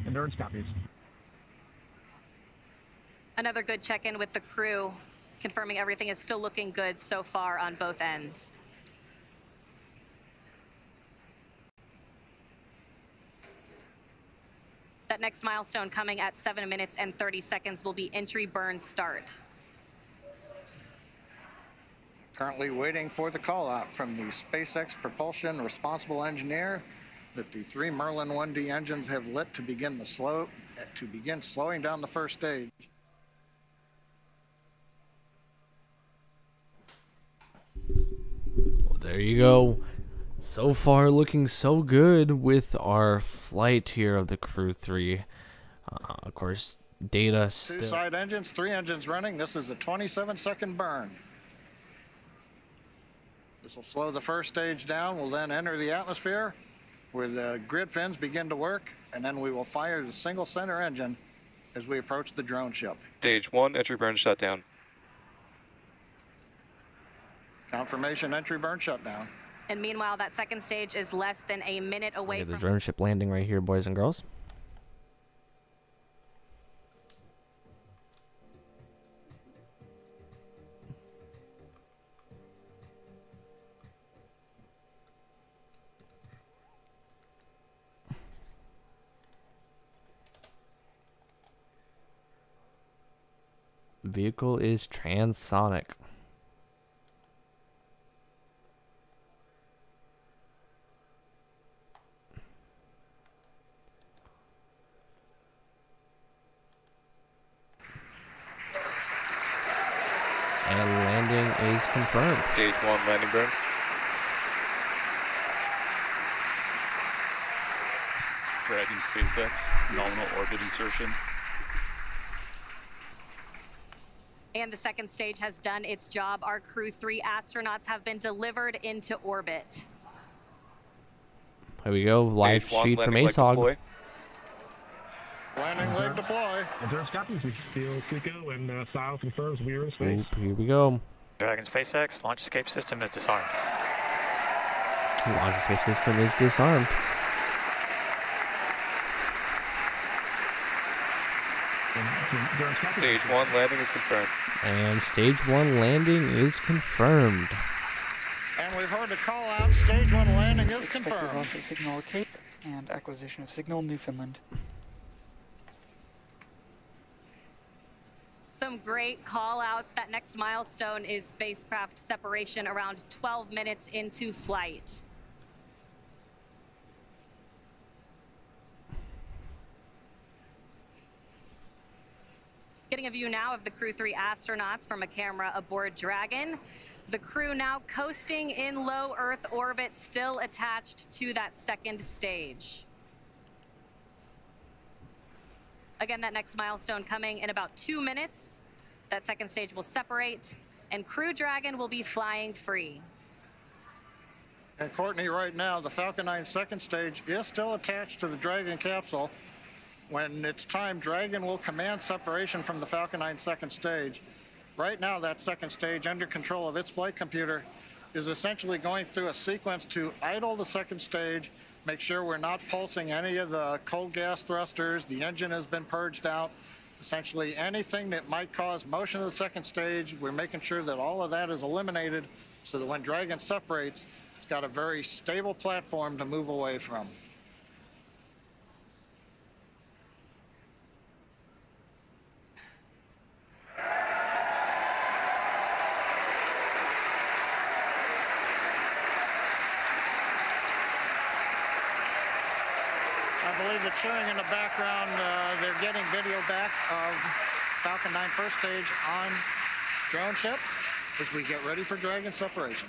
Endurance copies. Another good check-in with the crew, confirming everything is still looking good so far on both ends. That next milestone coming at 7 minutes and 30 seconds will be entry burn start. Currently waiting for the call out from the SpaceX propulsion responsible engineer that the 3 Merlin 1D engines have lit to begin slowing down the first stage. Well, there you go. So far looking so good with our flight here of the Crew-3. Of course, data still... 2 side engines, 3 engines running. This is a 27-second burn. This will slow the first stage down. We'll then enter the atmosphere where the grid fins begin to work, and then we will fire the single center engine as we approach the drone ship. Stage 1, entry burn shutdown. Confirmation entry burn shutdown. And meanwhile, that second stage is less than a minute away the from... drone ship landing right here, boys and girls. Vehicle is transonic. And landing is confirmed. Stage 1 landing burn. Dragon SpaceX, nominal orbit insertion. And the second stage has done its job. Our Crew-3 astronauts have been delivered into orbit. Here we go, live feed from ASOG. Landing leg deploy. Endurance copies. We feel Kiko and Sile confirms we are in space. Oop, here we go. Dragon SpaceX, launch escape system is disarmed. Launch escape system is disarmed. Stage 1 landing is confirmed. And stage 1 landing is confirmed. And we've heard a call out. Stage 1 landing is confirmed. Loss of signal Cape and acquisition of signal Newfoundland. Some great call outs. That next milestone is spacecraft separation around 12 minutes into flight. Getting a view now of the Crew-3 astronauts from a camera aboard Dragon. The crew now coasting in low Earth orbit, still attached to that second stage. Again, that next milestone coming in about 2 minutes. That second stage will separate, and Crew Dragon will be flying free. And Courtney, right now, the Falcon 9 second stage is still attached to the Dragon capsule. When it's time, Dragon will command separation from the Falcon 9 second stage. Right now, that second stage, under control of its flight computer, is essentially going through a sequence to idle the second stage, make sure we're not pulsing any of the cold gas thrusters, the engine has been purged out. Essentially anything that might cause motion of the second stage, we're making sure that all of that is eliminated so that when Dragon separates, it's got a very stable platform to move away from. I believe the cheering in the background, they're getting video back of Falcon 9 first stage on drone ship as we get ready for Dragon separation.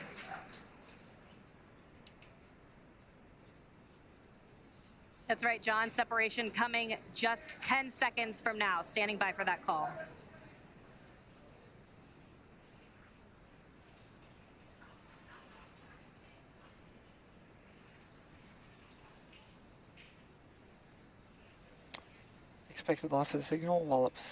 That's right, John. Separation coming just 10 seconds from now. Standing by for that call. Expected loss of signal, Wallops.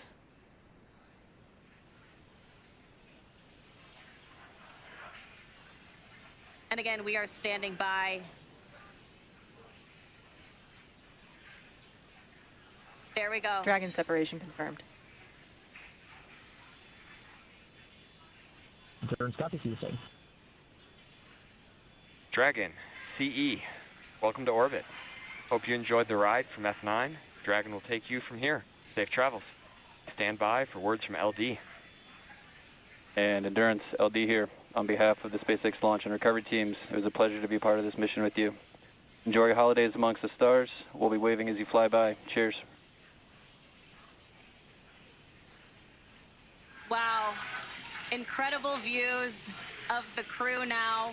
And again, Dragon, we are standing by. There we go. Dragon separation confirmed. Endurance copy, see you soon. Dragon, CE, welcome to orbit. Hope you enjoyed the ride from F9. Dragon will take you from here. Safe travels. Stand by for words from LD. And Endurance, LD here. On behalf of the SpaceX launch and recovery teams, it was a pleasure to be part of this mission with you. Enjoy your holidays amongst the stars. We'll be waving as you fly by. Cheers. Wow. Incredible views of the crew now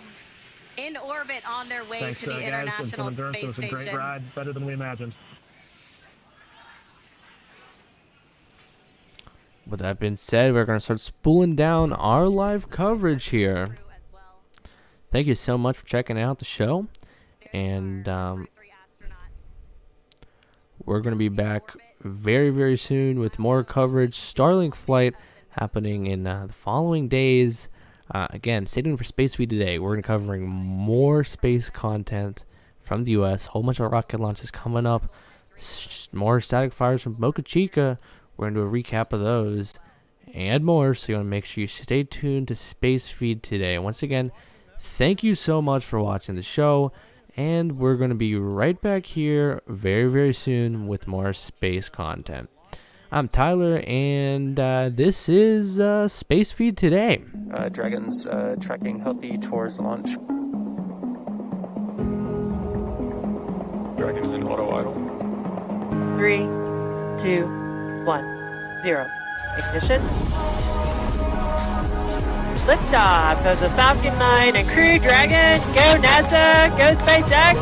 in orbit on their way Thanks, to the guys. International Endurance, Space it was a great Station. ride, better than we imagined. With that being said, we're going to start spooling down our live coverage here. Thank you so much for checking out the show. And we're going to be back very, very soon with more coverage. Starlink flight happening in the following days. Again, stay tuned for Space Feed today. We're going to be covering more space content from the U.S. A whole bunch of rocket launches coming up. More static fires from Boca Chica. We're going to do a recap of those and more, so you want to make sure you stay tuned to Space Feed today. Once again, thank you so much for watching the show, and we're going to be right back here very, very soon with more space content. I'm Tyler, and this is Space Feed today. Dragon's tracking healthy towards launch. Dragon is in auto idle. 3, 2, 1, 0. Ignition. Liftoff of the Falcon 9 and Crew-Dragon. Go NASA, go SpaceX.